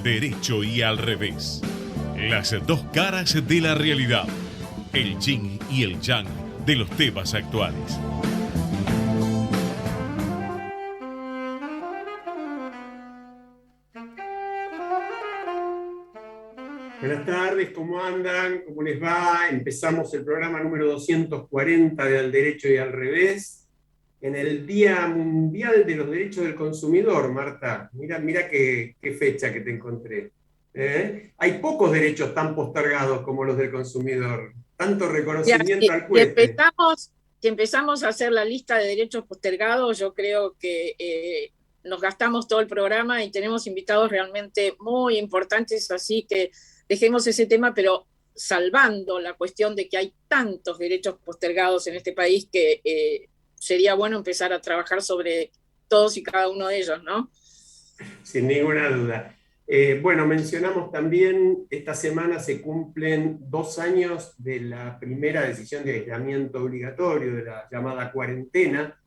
derecho y al revés. Las dos caras de la realidad. El yin y el yang de los temas actuales. Buenas tardes, ¿cómo andan? ¿Cómo les va? Empezamos el programa número 240 de Al Derecho y al Revés, en el Día Mundial de los Derechos del Consumidor, Marta. Mira qué fecha que te encontré. Hay pocos derechos tan postergados como los del consumidor. Tanto reconocimiento al cohete. Si empezamos a hacer la lista de derechos postergados, yo creo que nos gastamos todo el programa y tenemos invitados realmente muy importantes, así que dejemos ese tema, pero salvando la cuestión de que hay tantos derechos postergados en este país que sería bueno empezar a trabajar sobre todos y cada uno de ellos, ¿no? Sin ninguna duda. Bueno, mencionamos también, esta semana se cumplen 2 años de la primera decisión de aislamiento obligatorio, de la llamada cuarentena.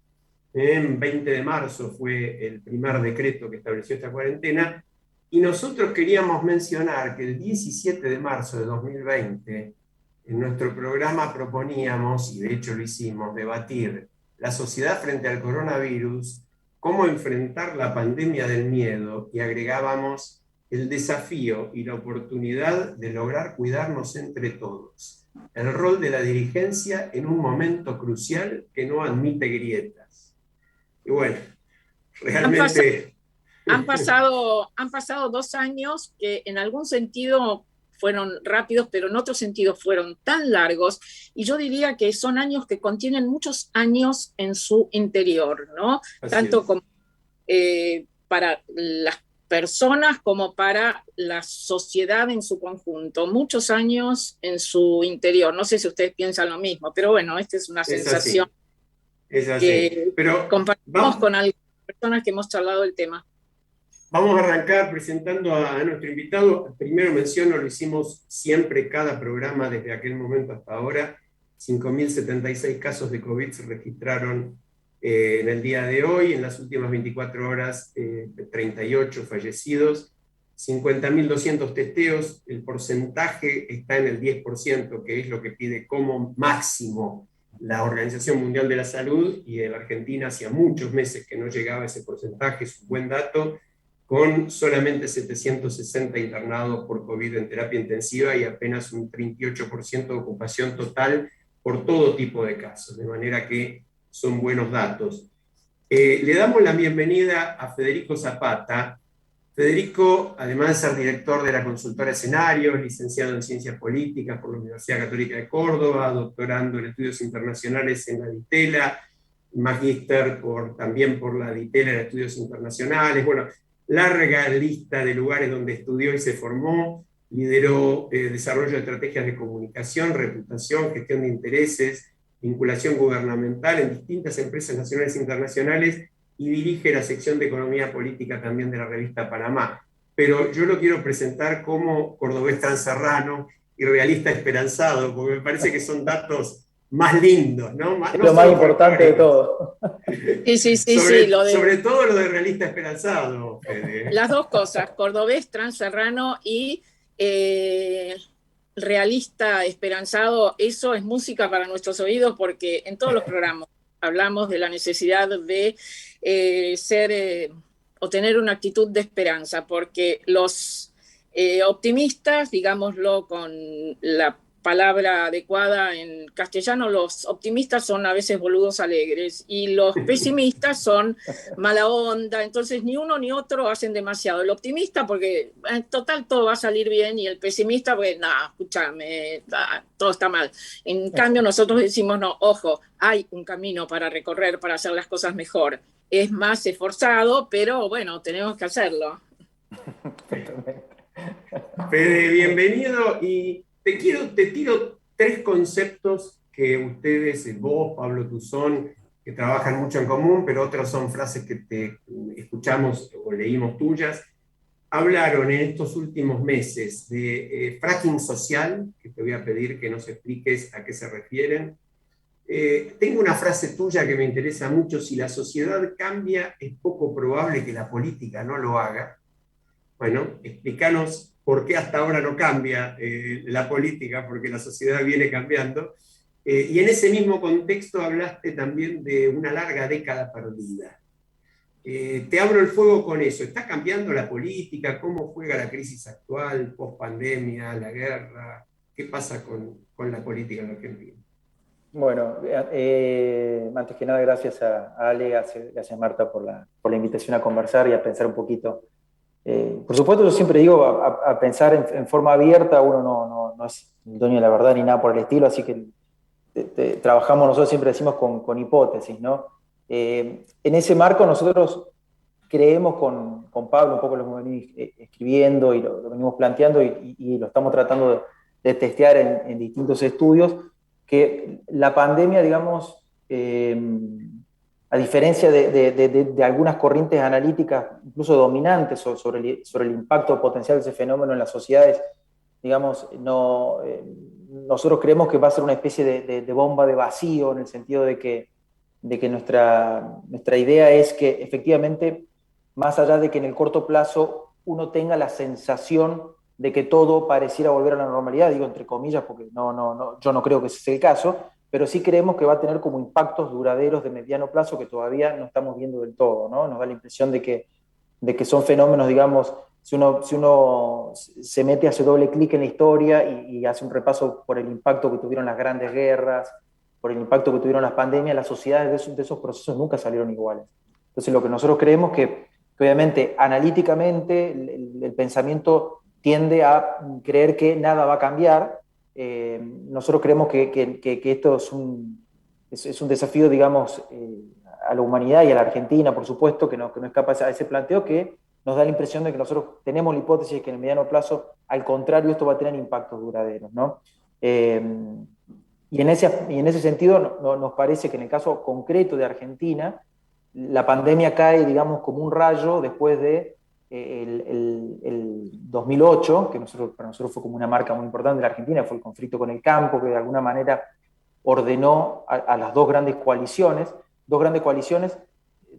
En 20 de marzo fue el primer decreto que estableció esta cuarentena. Y nosotros queríamos mencionar que el 17 de marzo de 2020, en nuestro programa proponíamos, y de hecho lo hicimos, debatir la sociedad frente al coronavirus, cómo enfrentar la pandemia del miedo, y agregábamos el desafío y la oportunidad de lograr cuidarnos entre todos. El rol de la dirigencia en un momento crucial que no admite grietas. Y bueno, realmente... Han pasado 2 años que en algún sentido fueron rápidos, pero en otro sentido fueron tan largos, y yo diría que son años que contienen muchos años en su interior, ¿no? Tanto como para las personas como para la sociedad en su conjunto, muchos años en su interior. No sé si ustedes piensan lo mismo, pero bueno, esta es una sensación que pero compartimos con algunas personas que hemos charlado el tema. Vamos a arrancar presentando a nuestro invitado. Primero menciono, lo hicimos siempre, cada programa desde aquel momento hasta ahora. 5.076 casos de COVID se registraron en el día de hoy. En las últimas 24 horas, 38 fallecidos. 50.200 testeos. El porcentaje está en el 10%, que es lo que pide como máximo la Organización Mundial de la Salud. Y en la Argentina hacía muchos meses que no llegaba ese porcentaje, es un buen dato, con solamente 760 internados por COVID en terapia intensiva y apenas un 38% de ocupación total por todo tipo de casos, de manera que son buenos datos. Le damos la bienvenida a Federico Zapata. Federico, además de ser director de la consultora Escenarios, licenciado en Ciencias Políticas por la Universidad Católica de Córdoba, doctorando en Estudios Internacionales en la DITELA, magíster también por la DITELA en Estudios Internacionales. Bueno, larga lista de lugares donde estudió y se formó. Lideró desarrollo de estrategias de comunicación, reputación, gestión de intereses, vinculación gubernamental en distintas empresas nacionales e internacionales, y dirige la sección de Economía Política también de la revista Panamá. Pero yo lo quiero presentar como cordobés transerrano y realista esperanzado, porque me parece que son datos más lindos, ¿no? Lo más importante de todo. Sí. Sobre todo lo de realista esperanzado, Fede. Las dos cosas, cordobés transerrano y realista esperanzado, eso es música para nuestros oídos, porque en todos los programas hablamos de la necesidad de ser o tener una actitud de esperanza, porque los optimistas, digámoslo con la palabra adecuada en castellano, los optimistas son a veces boludos alegres y los pesimistas son mala onda, entonces ni uno ni otro hacen demasiado. El optimista porque en total todo va a salir bien, y el pesimista pues nada, escúchame, todo está mal. En cambio nosotros decimos no, ojo, hay un camino para recorrer para hacer las cosas mejor. Es más esforzado, pero bueno, tenemos que hacerlo. Fede, bienvenido, y te tiro 3 conceptos que ustedes, vos, Pablo Tuzón, que trabajan mucho en común, pero otras son frases que te escuchamos o leímos tuyas. Hablaron en estos últimos meses de fracking social, que te voy a pedir que nos expliques a qué se refieren. Tengo una frase tuya que me interesa mucho: si la sociedad cambia, es poco probable que la política no lo haga. Bueno, explícanos por qué hasta ahora no cambia la política, porque la sociedad viene cambiando. Y en ese mismo contexto hablaste también de una larga década perdida. Te abro el fuego con eso. ¿Está cambiando la política? ¿Cómo juega la crisis actual, post pandemia, la guerra? ¿Qué pasa con la política en Argentina? Bueno, antes que nada, gracias a Ale, gracias a Marta por la invitación a conversar y a pensar un poquito. Por supuesto, yo siempre digo a pensar en forma abierta, uno no es el dueño de la verdad ni nada por el estilo, así que trabajamos, nosotros siempre decimos con hipótesis, ¿no? En ese marco nosotros creemos con Pablo, un poco lo hemos venido escribiendo y lo venimos planteando y lo estamos tratando de testear en distintos estudios, que la pandemia, digamos, a diferencia de algunas corrientes analíticas, incluso dominantes sobre el impacto potencial de ese fenómeno en las sociedades, digamos, nosotros creemos que va a ser una especie de bomba de vacío, en el sentido de que nuestra idea es que efectivamente, más allá de que en el corto plazo uno tenga la sensación de que todo pareciera volver a la normalidad, digo entre comillas, porque yo no creo que ese sea el caso, pero sí creemos que va a tener como impactos duraderos de mediano plazo que todavía no estamos viendo del todo, ¿no? Nos da la impresión de que son fenómenos, digamos, si uno se mete, hace doble clic en la historia y hace un repaso por el impacto que tuvieron las grandes guerras, por el impacto que tuvieron las pandemias, las sociedades de esos procesos nunca salieron iguales. Entonces, lo que nosotros creemos que obviamente, analíticamente, el pensamiento tiende a creer que nada va a cambiar. Nosotros creemos que esto es un desafío, digamos, a la humanidad y a la Argentina, por supuesto, que no escapa a ese planteo, que nos da la impresión de que nosotros tenemos la hipótesis de que en el mediano plazo, al contrario, esto va a tener impactos duraderos, ¿no? Y en ese sentido nos parece que en el caso concreto de Argentina, la pandemia cae, digamos, como un rayo después de el 2008, que para nosotros fue como una marca muy importante de la Argentina, fue el conflicto con el campo, que de alguna manera ordenó a las dos grandes coaliciones,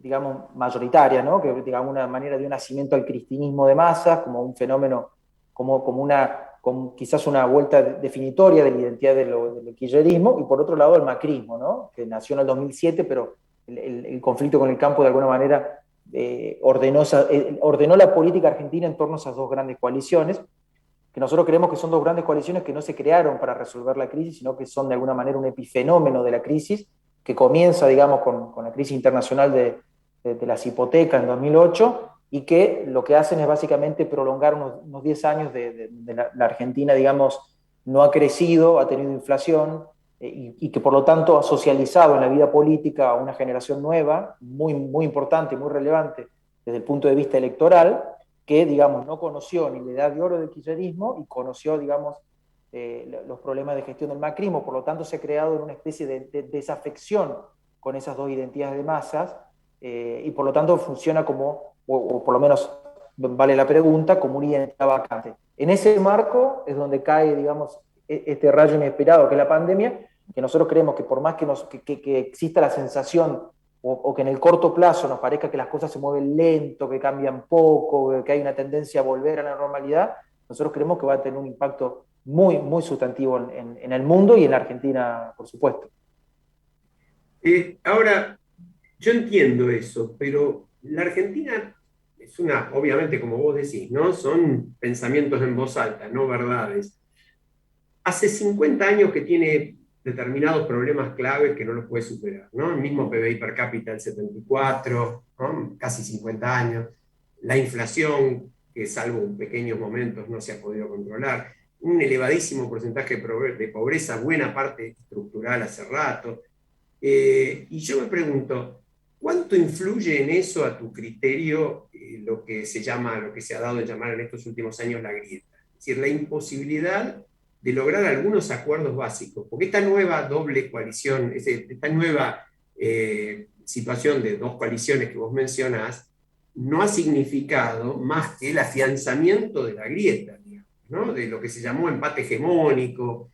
digamos, mayoritarias, ¿no? Que digamos una manera de un nacimiento al cristianismo de masas, como un fenómeno, como quizás una vuelta definitoria de la identidad del kirchnerismo, y por otro lado el macrismo, ¿no? Que nació en el 2007, pero el conflicto con el campo de alguna manera ordenó la política argentina en torno a esas dos grandes coaliciones, que nosotros creemos que son dos grandes coaliciones que no se crearon para resolver la crisis, sino que son de alguna manera un epifenómeno de la crisis, que comienza, digamos, con la crisis internacional de las hipotecas en 2008, y que lo que hacen es básicamente prolongar unos 10 años de la Argentina, digamos, no ha crecido, ha tenido inflación, y que por lo tanto ha socializado en la vida política a una generación nueva, muy, muy importante, muy relevante desde el punto de vista electoral, que, digamos, no conoció ni la edad de oro del kirchnerismo y conoció, digamos, los problemas de gestión del macrismo. Por lo tanto, se ha creado en una especie de desafección con esas dos identidades de masas, y por lo tanto funciona como, o por lo menos vale la pregunta, como una identidad vacante. En ese marco es donde cae, digamos, este rayo inesperado que es la pandemia, que nosotros creemos que por más que exista la sensación o que en el corto plazo nos parezca que las cosas se mueven lento, que cambian poco, que hay una tendencia a volver a la normalidad, nosotros creemos que va a tener un impacto muy, muy sustantivo en el mundo y en la Argentina, por supuesto. Ahora, yo entiendo eso, pero la Argentina es obviamente como vos decís, ¿no? Son pensamientos en voz alta, no verdades. Hace 50 años que tiene determinados problemas claves que no los puede superar, ¿no? El mismo PBI per cápita del 74, ¿no? Casi 50 años, la inflación, que salvo en pequeños momentos no se ha podido controlar, un elevadísimo porcentaje de pobreza, buena parte estructural hace rato. Y yo me pregunto, ¿cuánto influye en eso a tu criterio lo que se ha dado de llamar en estos últimos años la grieta? Es decir, la imposibilidad de lograr algunos acuerdos básicos, porque esta nueva doble coalición, esta nueva situación de dos coaliciones que vos mencionás, no ha significado más que el afianzamiento de la grieta, digamos, ¿no? De lo que se llamó empate hegemónico.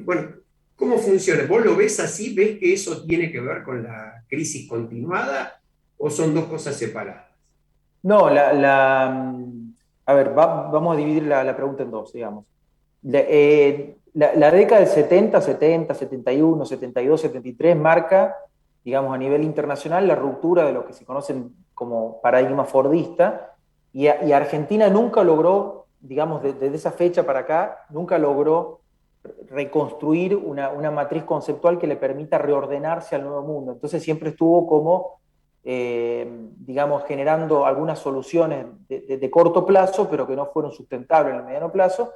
Bueno, ¿cómo funciona? ¿Vos lo ves así? ¿Ves que eso tiene que ver con la crisis continuada o son dos cosas separadas? No, A ver, vamos a dividir la pregunta en dos, digamos. La década del 70, 70, 71, 72, 73 marca, digamos, a nivel internacional la ruptura de lo que se conocen como paradigma fordista, y Argentina nunca logró, digamos, desde esa fecha para acá, nunca logró reconstruir una matriz conceptual que le permita reordenarse al nuevo mundo. Entonces siempre estuvo como, digamos, generando algunas soluciones de corto plazo, pero que no fueron sustentables en el mediano plazo.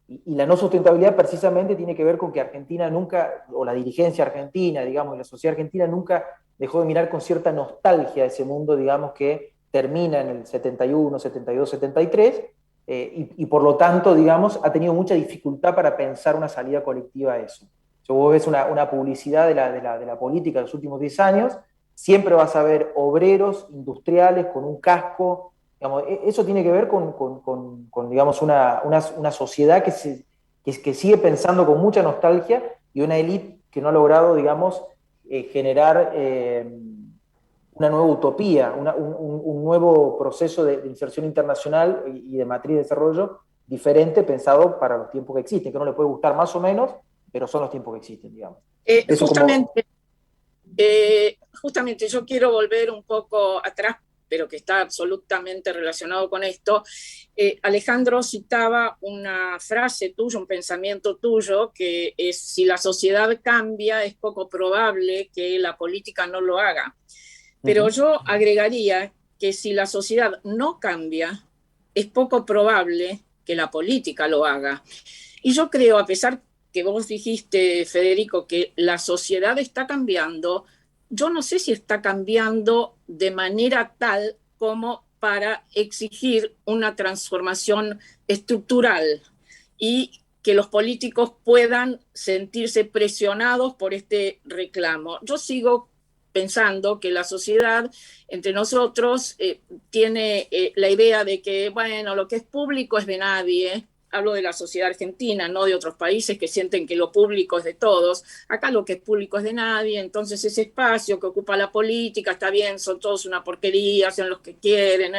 Y la no sustentabilidad precisamente tiene que ver con que Argentina nunca, o la dirigencia argentina, digamos, y la sociedad argentina nunca dejó de mirar con cierta nostalgia ese mundo, digamos, que termina en el 71, 72, 73, y por lo tanto, digamos, ha tenido mucha dificultad para pensar una salida colectiva a eso. Si vos ves una publicidad de la política de los últimos 10 años, siempre vas a ver obreros industriales con un casco. Digamos, eso tiene que ver con digamos, una sociedad que sigue pensando con mucha nostalgia, y una élite que no ha logrado, digamos, generar una nueva utopía, un nuevo proceso de inserción internacional y de matriz de desarrollo diferente, pensado para los tiempos que existen, que no le puede gustar más o menos, pero son los tiempos que existen, digamos. Justamente yo quiero volver un poco atrás, pero que está absolutamente relacionado con esto. Alejandro citaba una frase tuya, un pensamiento tuyo, que es: si la sociedad cambia, es poco probable que la política no lo haga. Pero yo agregaría que si la sociedad no cambia, es poco probable que la política lo haga. Y yo creo, a pesar que vos dijiste, Federico, que la sociedad está cambiando, yo no sé si está cambiando de manera tal como para exigir una transformación estructural y que los políticos puedan sentirse presionados por este reclamo. Yo sigo pensando que la sociedad, entre nosotros, tiene la idea de que, bueno, lo que es público es de nadie. Hablo de la sociedad argentina, no de otros países que sienten que lo público es de todos. Acá lo que es público es de nadie, entonces ese espacio que ocupa la política, está bien, son todos una porquería, hacen los que quieren.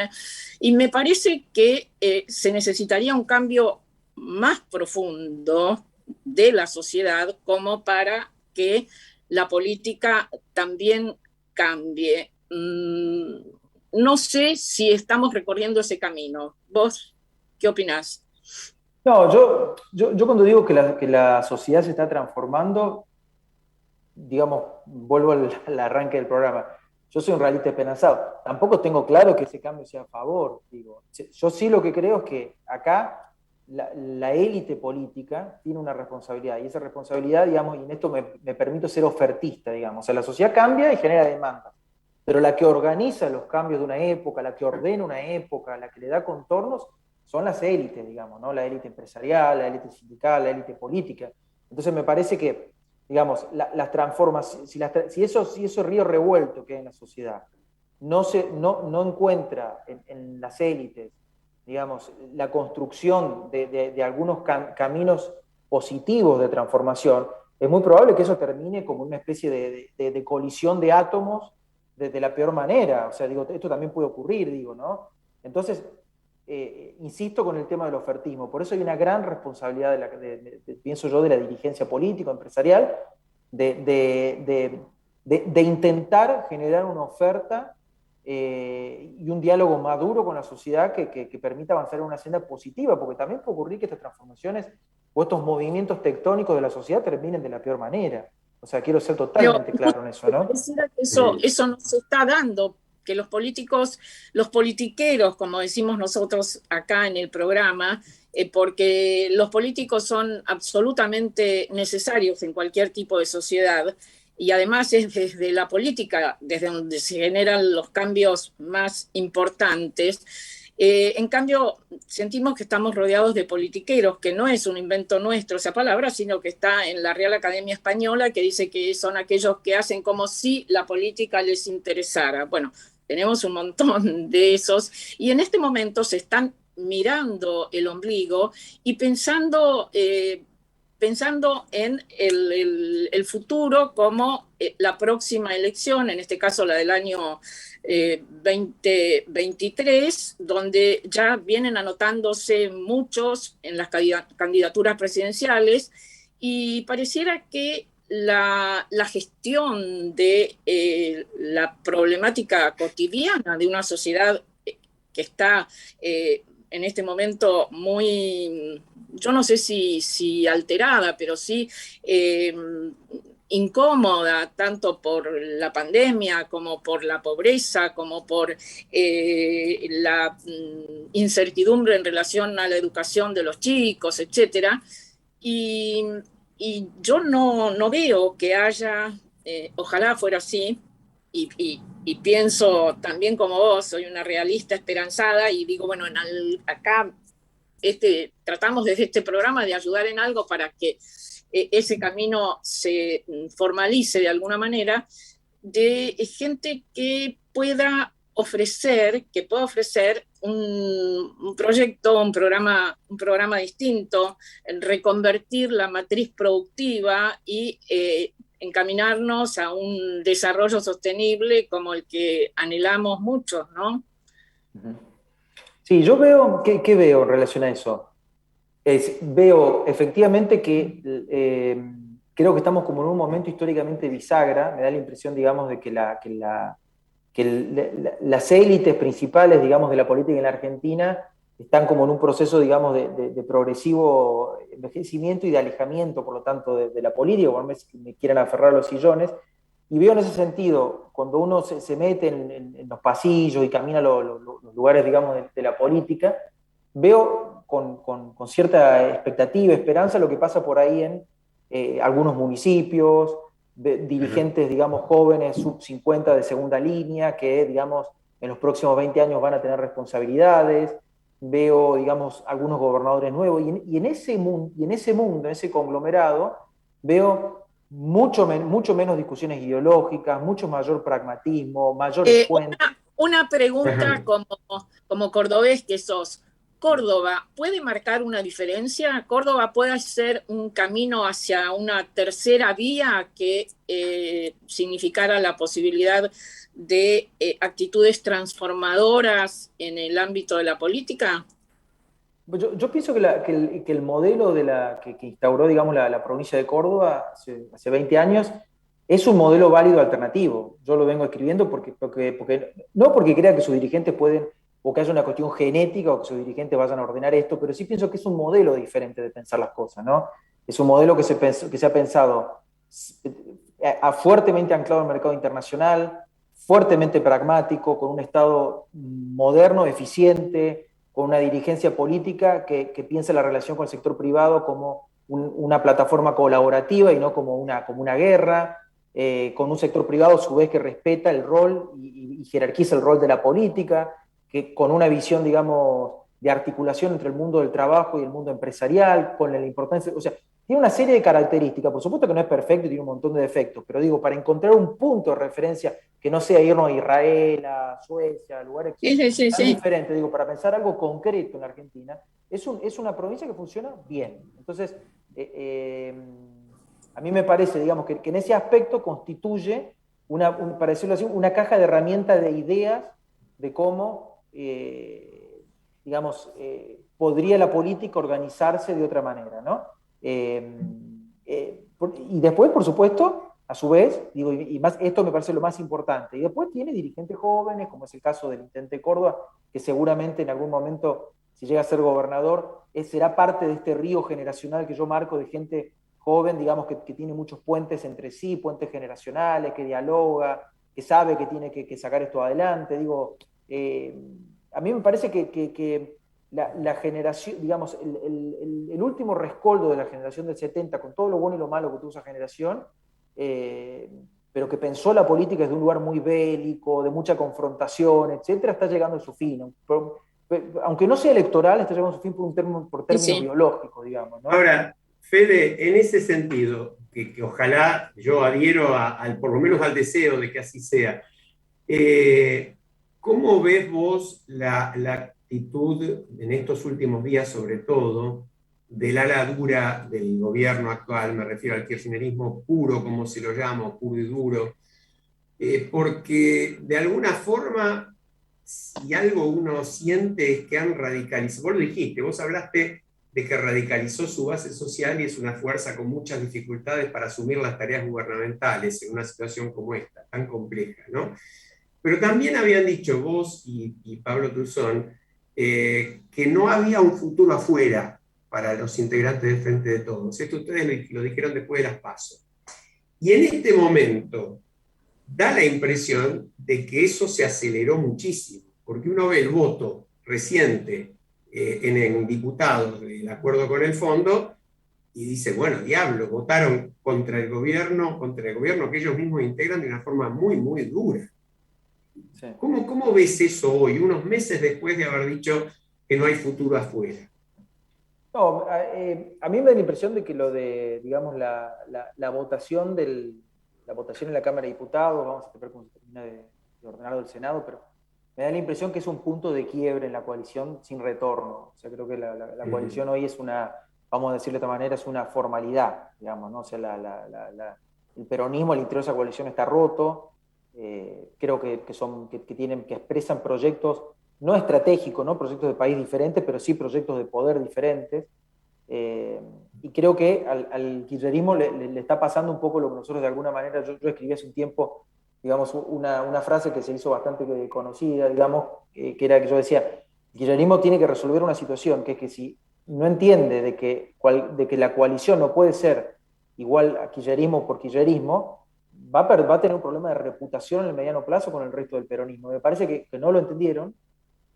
Y me parece que se necesitaría un cambio más profundo de la sociedad como para que la política también cambie. No sé si estamos recorriendo ese camino. ¿Vos qué opinás? No, yo cuando digo que la sociedad se está transformando, digamos, vuelvo al arranque del programa. Yo soy un realista esperanzado. Tampoco tengo claro que ese cambio sea a favor. Digo. Yo sí lo que creo es que acá la élite política tiene una responsabilidad, y esa responsabilidad, digamos, y en esto me permito ser ofertista, digamos. O sea, la sociedad cambia y genera demandas, pero la que organiza los cambios de una época, la que ordena una época, la que le da contornos, son las élites, digamos, ¿no? La élite empresarial, la élite sindical, la élite política. Entonces me parece que, digamos, las transformaciones, si ese río revuelto que hay en la sociedad no encuentra en las élites, digamos, la construcción de algunos caminos positivos de transformación, es muy probable que eso termine como una especie de colisión de átomos de la peor manera. O sea, digo, esto también puede ocurrir, digo, ¿no? Entonces, insisto con el tema del ofertismo. Por eso hay una gran responsabilidad, pienso yo, de la dirigencia política, empresarial, de intentar generar una oferta y un diálogo maduro con la sociedad que permita avanzar en una senda positiva, porque también puede ocurrir que estas transformaciones o estos movimientos tectónicos de la sociedad terminen de la peor manera. O sea, quiero ser totalmente claro en eso, ¿no? Eso no se está dando, que los políticos, los politiqueros, como decimos nosotros acá en el programa, porque los políticos son absolutamente necesarios en cualquier tipo de sociedad, y además es desde la política desde donde se generan los cambios más importantes. En cambio, sentimos que estamos rodeados de politiqueros, que no es un invento nuestro esa palabra, sino que está en la Real Academia Española, que dice que son aquellos que hacen como si la política les interesara. Bueno, tenemos un montón de esos, y en este momento se están mirando el ombligo y pensando pensando en el futuro como la próxima elección, en este caso la del año 2023, donde ya vienen anotándose muchos en las candidaturas presidenciales, y pareciera que la gestión de la problemática cotidiana de una sociedad que está en este momento muy, yo no sé si alterada, pero sí incómoda, tanto por la pandemia como por la pobreza, como por la incertidumbre en relación a la educación de los chicos, etcétera. Y, y yo no veo que haya, ojalá fuera así, y pienso también como vos, soy una realista esperanzada y digo, bueno, acá tratamos desde este programa de ayudar en algo para que ese camino se formalice de alguna manera, de gente que pueda ofrecer un proyecto, un programa distinto, reconvertir la matriz productiva y encaminarnos a un desarrollo sostenible como el que anhelamos muchos, ¿no? Sí, yo veo, ¿qué veo en relación a eso? Veo efectivamente que creo que estamos como en un momento históricamente bisagra. Me da la impresión, digamos, de que las élites principales, digamos, de la política en la Argentina están como en un proceso, digamos, de progresivo envejecimiento y de alejamiento, por lo tanto, de la política, por más que me quieran aferrar a los sillones. Y veo en ese sentido, cuando uno se mete en los pasillos y camina los lugares, digamos, de la política, veo con cierta expectativa, esperanza, lo que pasa por ahí en algunos municipios, dirigentes, digamos, jóvenes, sub 50 de segunda línea, que, digamos, en los próximos 20 años van a tener responsabilidades. Veo, digamos, algunos gobernadores nuevos, y en ese mundo, en ese conglomerado, veo mucho menos discusiones ideológicas, mucho mayor pragmatismo, mayores puentes. Una pregunta como cordobés que sos. ¿Córdoba puede marcar una diferencia? ¿Córdoba puede ser un camino hacia una tercera vía que significara la posibilidad de actitudes transformadoras en el ámbito de la política? Yo pienso que el modelo que instauró, digamos, la provincia de Córdoba hace 20 años es un modelo válido alternativo. Yo lo vengo escribiendo no porque crea que sus dirigentes pueden, o que haya una cuestión genética, o que sus dirigentes vayan a ordenar esto, pero sí pienso que es un modelo diferente de pensar las cosas, ¿no? Es un modelo que se ha pensado fuertemente anclado al mercado internacional, fuertemente pragmático, con un Estado moderno, eficiente, con una dirigencia política que piensa la relación con el sector privado como una plataforma colaborativa y no como una guerra, con un sector privado a su vez que respeta el rol y jerarquiza el rol de la política, que con una visión, digamos, de articulación entre el mundo del trabajo y el mundo empresarial, con la importancia, o sea, tiene una serie de características. Por supuesto que no es perfecto y tiene un montón de defectos, pero digo, para encontrar un punto de referencia que no sea irnos a Israel, a Suecia, a lugares tan diferentes, digo, para pensar algo concreto en la Argentina, es una provincia que funciona bien. Entonces, a mí me parece, digamos, que en ese aspecto constituye, para decirlo así, una caja de herramientas de ideas de cómo, digamos, podría la política organizarse de otra manera, ¿no? Y después, por supuesto, a su vez, digo, y más, esto me parece lo más importante, y después tiene dirigentes jóvenes, como es el caso del intendente de Córdoba, que seguramente en algún momento, si llega a ser gobernador, será parte de este río generacional que yo marco de gente joven, digamos, que tiene muchos puentes entre sí, puentes generacionales, que dialoga, que sabe que tiene que sacar esto adelante. Digo, a mí me parece que la generación, digamos, el último rescoldo de la generación del 70, con todo lo bueno y lo malo que tuvo esa generación, pero que pensó la política desde un lugar muy bélico, de mucha confrontación, etcétera, está llegando a su fin. Aunque no sea electoral, está llegando a su fin por términos biológicos, digamos, ¿no? Ahora, Fede, en ese sentido, que ojalá yo adhiero por lo menos al deseo de que así sea, ¿cómo ves vos la actitud en estos últimos días, sobre todo, del ala dura del gobierno actual, me refiero al kirchnerismo puro, como se lo llama, puro y duro, porque de alguna forma, si algo uno siente es que han radicalizado, vos lo dijiste, vos hablaste de que radicalizó su base social y es una fuerza con muchas dificultades para asumir las tareas gubernamentales en una situación como esta, tan compleja, ¿no? Pero también habían dicho vos y Pablo Tuzón que no había un futuro afuera para los integrantes del Frente de Todos. Esto ustedes lo dijeron después de las PASO. Y en este momento da la impresión de que eso se aceleró muchísimo, porque uno ve el voto reciente en diputados del acuerdo con el fondo y dice, bueno, diablo, votaron contra el gobierno que ellos mismos integran de una forma muy, muy dura. Sí. ¿Cómo ves eso hoy, unos meses después de haber dicho que no hay futuro afuera? No, a mí me da la impresión de que lo de, digamos, la votación la votación en la Cámara de Diputados, vamos a ver cómo se termina de ordenarlo del Senado, pero me da la impresión que es un punto de quiebre en la coalición sin retorno. O sea, creo que la coalición hoy es una, vamos a decirlo de otra manera, es una formalidad, digamos, ¿no? O sea, el peronismo, el interior de esa coalición está roto. Creo que expresan proyectos no estratégicos, ¿no? Proyectos de país diferentes, pero sí proyectos de poder diferentes. Y creo que al kirchnerismo le está pasando un poco lo que nosotros de alguna manera, yo escribí hace un tiempo, digamos, una frase que se hizo bastante conocida, digamos, que era que yo decía, el kirchnerismo tiene que resolver una situación, que es que si no entiende de que la coalición no puede ser igual a kirchnerismo por kirchnerismo, va a tener un problema de reputación en el mediano plazo con el resto del peronismo. Me parece que no lo entendieron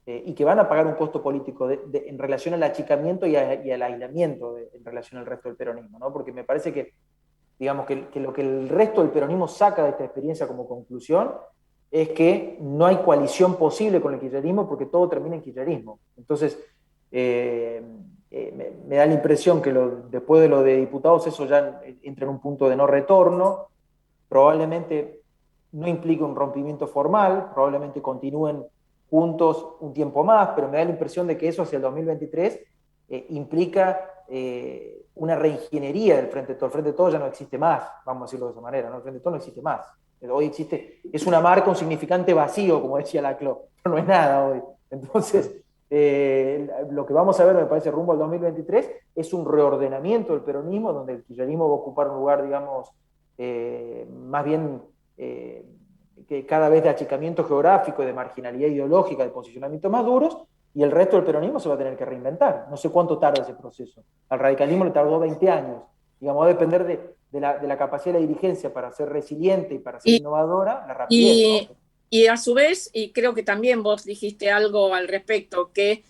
y que van a pagar un costo político en relación al achicamiento y al aislamiento en relación al resto del peronismo, ¿no? Porque me parece que, digamos, que lo que el resto del peronismo saca de esta experiencia como conclusión es que no hay coalición posible con el kirchnerismo porque todo termina en kirchnerismo. Entonces, me da la impresión que después de lo de diputados eso ya entra en un punto de no retorno, probablemente no implique un rompimiento formal, probablemente continúen juntos un tiempo más, pero me da la impresión de que eso hacia el 2023 implica una reingeniería del Frente de Todos. El Frente de Todos ya no existe más, vamos a decirlo de esa manera, ¿no? El Frente de Todos no existe más. Hoy es una marca, un significante vacío, como decía Laclau, pero no es nada hoy. Entonces, lo que vamos a ver, me parece, rumbo al 2023, es un reordenamiento del peronismo, donde el kirchnerismo va a ocupar un lugar, digamos, más bien que cada vez de achicamiento geográfico, de marginalidad ideológica, de posicionamientos más duros, y el resto del peronismo se va a tener que reinventar. No sé cuánto tarda ese proceso. Al radicalismo le tardó 20 años. Digamos, va a depender de la capacidad de la dirigencia para ser resiliente y para ser innovadora, la rapidez, ¿no? Y a su vez, y creo que también vos dijiste algo al respecto, que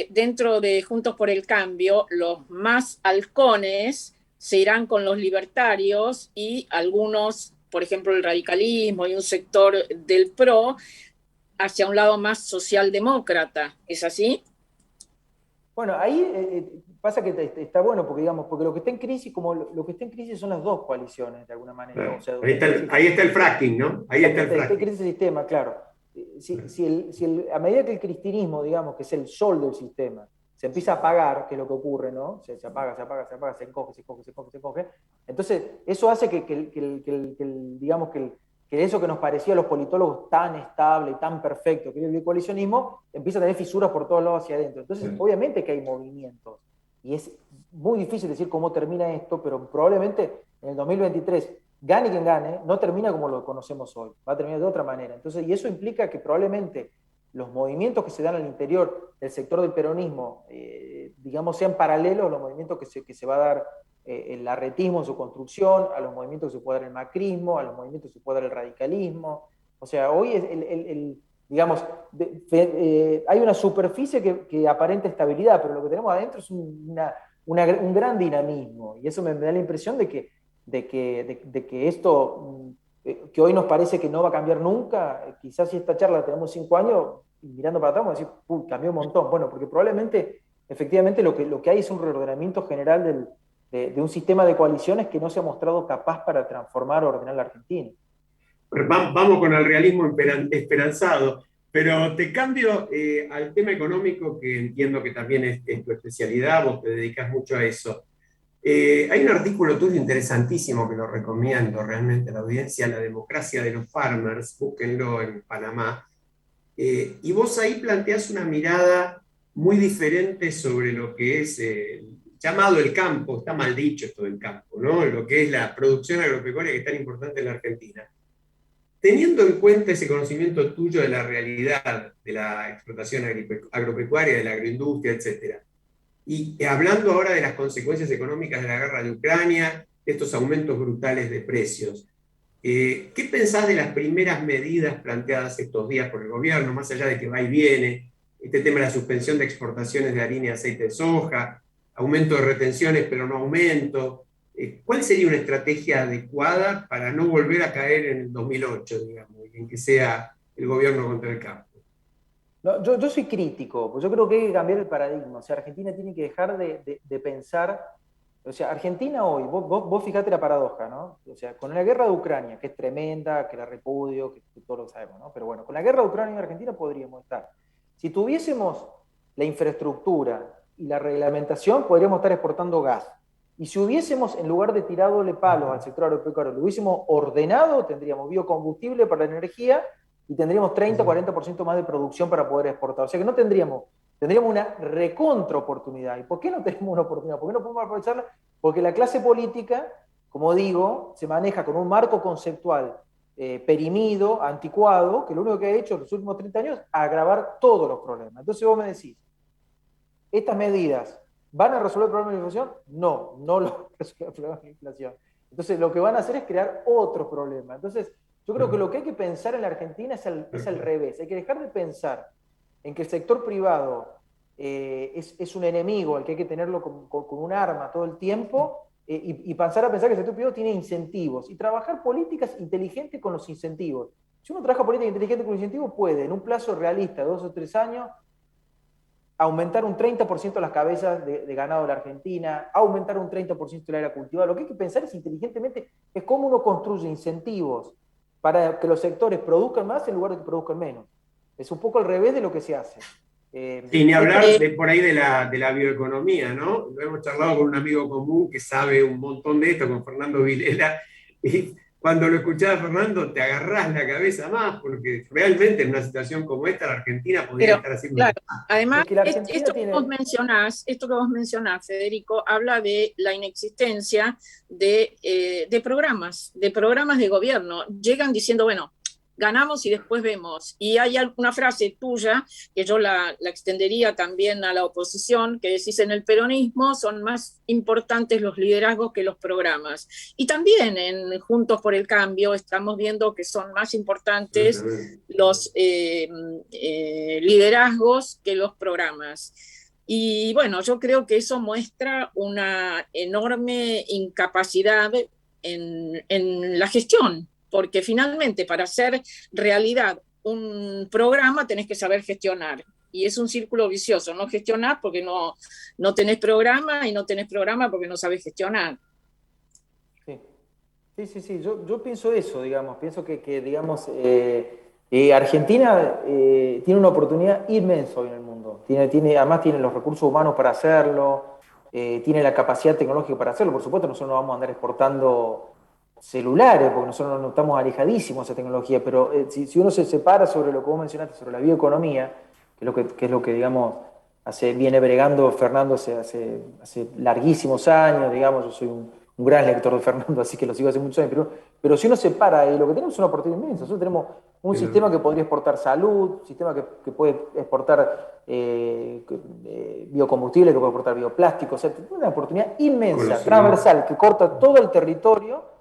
dentro de Juntos por el Cambio, los más halcones se irán con los libertarios y algunos, por ejemplo, el radicalismo y un sector del PRO, hacia un lado más socialdemócrata. ¿Es así? Bueno, ahí pasa que está bueno, porque digamos, porque lo que está en crisis, como lo que está en crisis son las dos coaliciones, de alguna manera. O sea, ahí está el fracking, ¿no? Ahí está el fracking. Está en crisis el sistema, claro. A medida que el cristinismo, digamos, que es el sol del sistema, se empieza a apagar, que es lo que ocurre, ¿no? Se apaga, se encoge. Entonces, eso hace digamos, que eso que nos parecía a los politólogos tan estable y tan perfecto, que es el coalicionismo, empieza a tener fisuras por todos lados hacia adentro. Entonces, obviamente que hay movimientos. Y es muy difícil decir cómo termina esto, pero probablemente en el 2023, gane quien gane, no termina como lo conocemos hoy. Va a terminar de otra manera. Entonces, y eso implica que probablemente los movimientos que se dan al interior del sector del peronismo, digamos, sean paralelos a los movimientos que se va a dar el arretismo en su construcción, a los movimientos que se puede dar el macrismo, a los movimientos que se puede dar el radicalismo. O sea, hoy digamos, hay una superficie que aparenta estabilidad, pero lo que tenemos adentro es un gran dinamismo, y eso me da la impresión de que esto, que hoy nos parece que no va a cambiar nunca, quizás si esta charla la tenemos 5 años, y mirando para atrás vamos a decir, cambió un montón. Bueno, porque probablemente, efectivamente, lo que hay es un reordenamiento general de un sistema de coaliciones que no se ha mostrado capaz para transformar o ordenar la Argentina. Vamos con el realismo esperanzado. Pero te cambio al tema económico, que entiendo que también es tu especialidad, vos te dedicas mucho a eso. Hay un artículo tuyo interesantísimo que lo recomiendo realmente a la audiencia, La democracia de los farmers, búsquenlo en Panamá. Y vos ahí planteás una mirada muy diferente sobre lo que es llamado el campo, está mal dicho esto del campo, ¿no? Lo que es la producción agropecuaria que es tan importante en la Argentina. Teniendo en cuenta ese conocimiento tuyo de la realidad de la explotación agropecuaria, de la agroindustria, etcétera, y hablando ahora de las consecuencias económicas de la guerra de Ucrania, de estos aumentos brutales de precios, ¿qué pensás de las primeras medidas planteadas estos días por el gobierno, más allá de que va y viene, este tema de la suspensión de exportaciones de harina y aceite de soja, aumento de retenciones pero no aumento? ¿Cuál sería una estrategia adecuada para no volver a caer en el 2008, digamos, en que sea el gobierno contra el campo? No, yo soy crítico, pues yo creo que hay que cambiar el paradigma. O sea, Argentina tiene que dejar de pensar. O sea, Argentina hoy, vos fijate la paradoja, ¿no? O sea, con la guerra de Ucrania, que es tremenda, que la repudio, que todos lo sabemos, ¿no? Pero bueno, con la guerra de Ucrania en Argentina podríamos estar. Si tuviésemos la infraestructura y la reglamentación, podríamos estar exportando gas. Y si hubiésemos, en lugar de tirarle palos al sector agropecuario, lo hubiésemos ordenado, tendríamos biocombustible para la energía y tendríamos 30-40% más de producción para poder exportar. O sea que no tendríamos una recontra oportunidad. ¿Y por qué no tenemos una oportunidad? ¿Por qué no podemos aprovecharla? Porque la clase política, como digo, se maneja con un marco conceptual perimido, anticuado, que lo único que ha hecho en los últimos 30 años es agravar todos los problemas. Entonces vos me decís, ¿estas medidas van a resolver el problema de la inflación? No, no lo resuelven el problema de la inflación. Entonces lo que van a hacer es crear otro problema. Entonces yo creo que lo que hay que pensar en la Argentina es al revés. Hay que dejar de pensar en que el sector privado es un enemigo al que hay que tenerlo con un arma todo el tiempo y pasar a pensar que el sector privado tiene incentivos y trabajar políticas inteligentes con los incentivos. Si uno trabaja política inteligente con incentivos, puede en un plazo realista de 2 o 3 años aumentar un 30% las cabezas de ganado de la Argentina, aumentar un 30% el área cultivada. Lo que hay que pensar es inteligentemente es cómo uno construye incentivos para que los sectores produzcan más en lugar de que produzcan menos. Es un poco al revés de lo que se hace. Sí, ni hablar de por ahí de la bioeconomía, ¿no? Lo hemos charlado con un amigo común que sabe un montón de esto, con Fernando Vilela, y cuando lo escuchaba Fernando te agarrás la cabeza más, porque realmente en una situación como esta la Argentina podría estar haciendo... Claro, además, es que la Argentina esto que vos mencionás, Federico, habla de la inexistencia de programas de gobierno. Llegan diciendo, bueno, ganamos y después vemos. Y hay una frase tuya, que yo la extendería también a la oposición, que decís, en el peronismo son más importantes los liderazgos que los programas. Y también en Juntos por el Cambio estamos viendo que son más importantes los liderazgos que los programas. Y bueno, yo creo que eso muestra una enorme incapacidad en la gestión, porque finalmente para hacer realidad un programa tenés que saber gestionar. Y es un círculo vicioso, no gestionás porque no tenés programa y no tenés programa porque no sabés gestionar. Sí. Yo pienso eso, digamos. Pienso que digamos, Argentina tiene una oportunidad inmensa hoy en el mundo. Además tiene los recursos humanos para hacerlo, tiene la capacidad tecnológica para hacerlo. Por supuesto, nosotros no vamos a andar exportando celulares, porque nosotros no estamos alejadísimos de esa tecnología, pero si uno se separa sobre lo que vos mencionaste, sobre la bioeconomía, que es lo que digamos, viene bregando Fernando hace larguísimos años, digamos, yo soy un gran lector de Fernando, así que lo sigo hace muchos años, pero si uno se para ahí, lo que tenemos es una oportunidad inmensa. Nosotros tenemos un sistema que podría exportar salud, un sistema que puede exportar biocombustible, que puede exportar bioplástico, o sea, tenemos una oportunidad inmensa, transversal, que corta todo el territorio.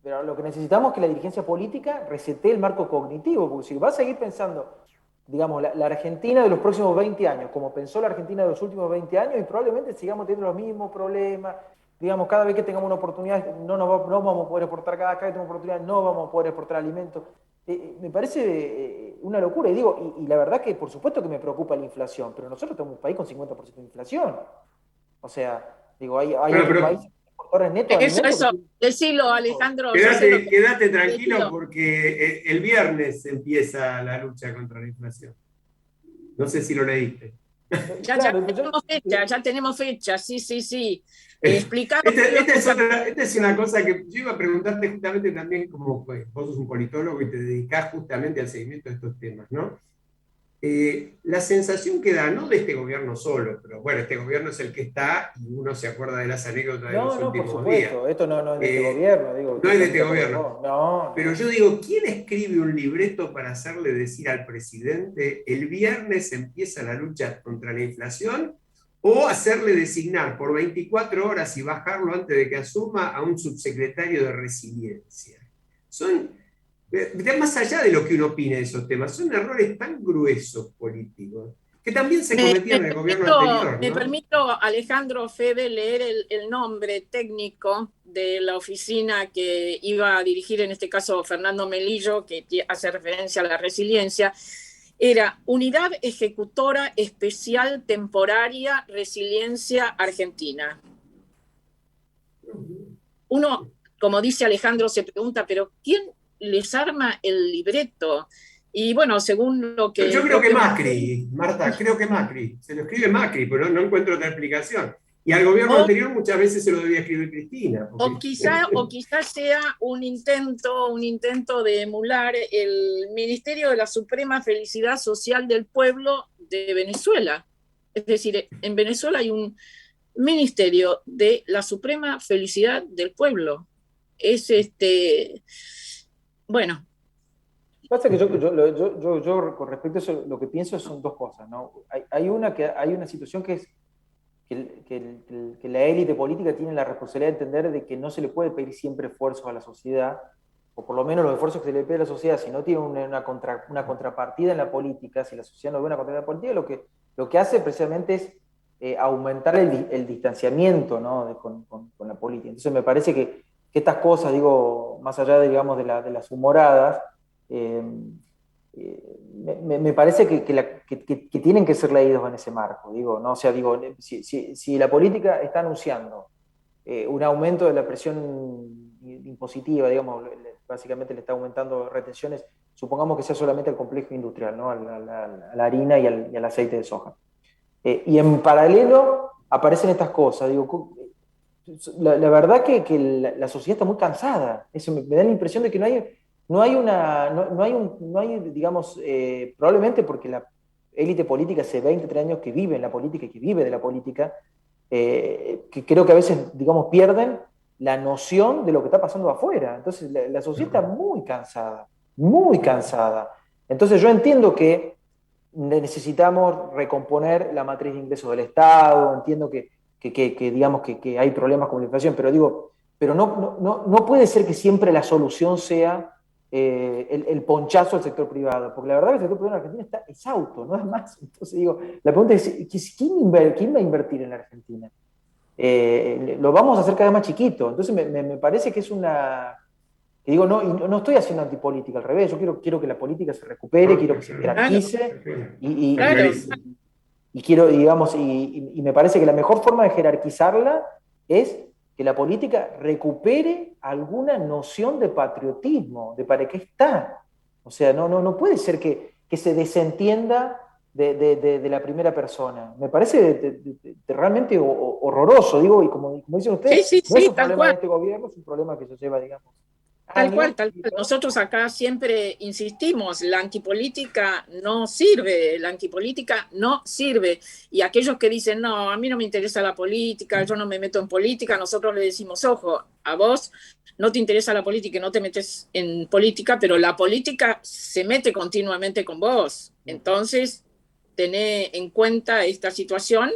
Pero lo que necesitamos es que la dirigencia política resetee el marco cognitivo, porque si va a seguir pensando, digamos, la Argentina de los próximos 20 años, como pensó la Argentina de los últimos 20 años, y probablemente sigamos teniendo los mismos problemas, digamos, cada vez que tengamos una oportunidad, no vamos a poder exportar, cada vez que tengamos oportunidad, no vamos a poder exportar alimentos. Me parece una locura, y digo, y la verdad que por supuesto que me preocupa la inflación, pero nosotros tenemos un país con 50% de inflación. O sea, digo, hay otros países productores netos de alimentos. Eso, decilo, Alejandro. Quédate tranquilo porque el viernes empieza la lucha contra la inflación. No sé si lo leíste. Ya tenemos fecha, sí. Explicado. Esta es una cosa que yo iba a preguntarte justamente también, como pues, vos sos un politólogo y te dedicás justamente al seguimiento de estos temas, ¿no? La sensación que da, no de este gobierno solo, pero bueno, este gobierno es el que está y uno se acuerda de las anécdotas de los últimos días. Esto no es de este gobierno. Digo, no es de este gobierno. No. Pero yo digo, ¿quién escribe un libreto para hacerle decir al presidente el viernes empieza la lucha contra la inflación? O hacerle designar por 24 horas y bajarlo antes de que asuma a un subsecretario de resiliencia. Son, más allá de lo que uno opine de esos temas, son errores tan gruesos políticos que también se cometían en el gobierno anterior, ¿no? Me permito, Alejandro, Fede, leer el nombre técnico de la oficina que iba a dirigir, en este caso, Fernando Melillo, que hace referencia a la resiliencia. Era Unidad Ejecutora Especial Temporaria Resiliencia Argentina. Uno, como dice Alejandro, se pregunta, ¿pero quién les arma el libreto? Y bueno, según lo que... Yo creo que Macri, Marta, creo que Macri. Se lo escribe Macri, pero no encuentro otra explicación. Y al gobierno anterior muchas veces se lo debía escribir Cristina. Porque... O quizás sea un intento de emular el Ministerio de la Suprema Felicidad Social del Pueblo de Venezuela. Es decir, en Venezuela hay un Ministerio de la Suprema Felicidad del Pueblo. Es bueno. Pasa que yo con respecto a eso, lo que pienso son dos cosas, ¿no? Hay una situación que es que la élite política tiene la responsabilidad de entender de que no se le puede pedir siempre esfuerzos a la sociedad, o por lo menos los esfuerzos que se le pide a la sociedad, si no tiene una contrapartida en la política, si la sociedad no ve una contrapartida en la política, lo que hace precisamente es aumentar el distanciamiento, ¿no? con la política. Entonces me parece que estas cosas, digo, más allá de, digamos, de las humoradas, me parece que tienen que ser leídos en ese marco, digo, ¿no? O sea, digo, si la política está anunciando un aumento de la presión impositiva, digamos, básicamente le está aumentando retenciones, supongamos que sea solamente el complejo industrial, ¿no? A la harina y al aceite de soja. Y en paralelo aparecen estas cosas, digo, la verdad que la sociedad está muy cansada, eso me da la impresión de que no hay, digamos, probablemente porque la élite política hace 20, 30 años que vive en la política y que vive de la política, que creo que a veces, digamos, pierden la noción de lo que está pasando afuera. Entonces la sociedad está muy cansada, muy cansada. Entonces yo entiendo que necesitamos recomponer la matriz de ingresos del Estado, entiendo que digamos que hay problemas con la inflación, pero no puede ser que siempre la solución sea el ponchazo al sector privado, porque la verdad es que el sector privado en Argentina está exhausto, no es más. Entonces digo, la pregunta es, ¿quién va a invertir en la Argentina? Lo vamos a hacer cada vez más chiquito. Entonces me parece que es una... Que digo, no estoy haciendo antipolítica, al revés, yo quiero que la política se recupere, quiero que se jerarquice, y quiero, digamos, y me parece que la mejor forma de jerarquizarla es que la política recupere alguna noción de patriotismo, de para qué está. O sea, no puede ser que se desentienda de la primera persona. Me parece realmente horroroso, digo, y como dicen ustedes, no es un problema de este gobierno, es un problema que se lleva, digamos, Tal cual. Nosotros acá siempre insistimos, la antipolítica no sirve. Y aquellos que dicen, no, a mí no me interesa la política, yo no me meto en política, nosotros le decimos, ojo, a vos no te interesa la política y no te metes en política, pero la política se mete continuamente con vos. Entonces, tené en cuenta esta situación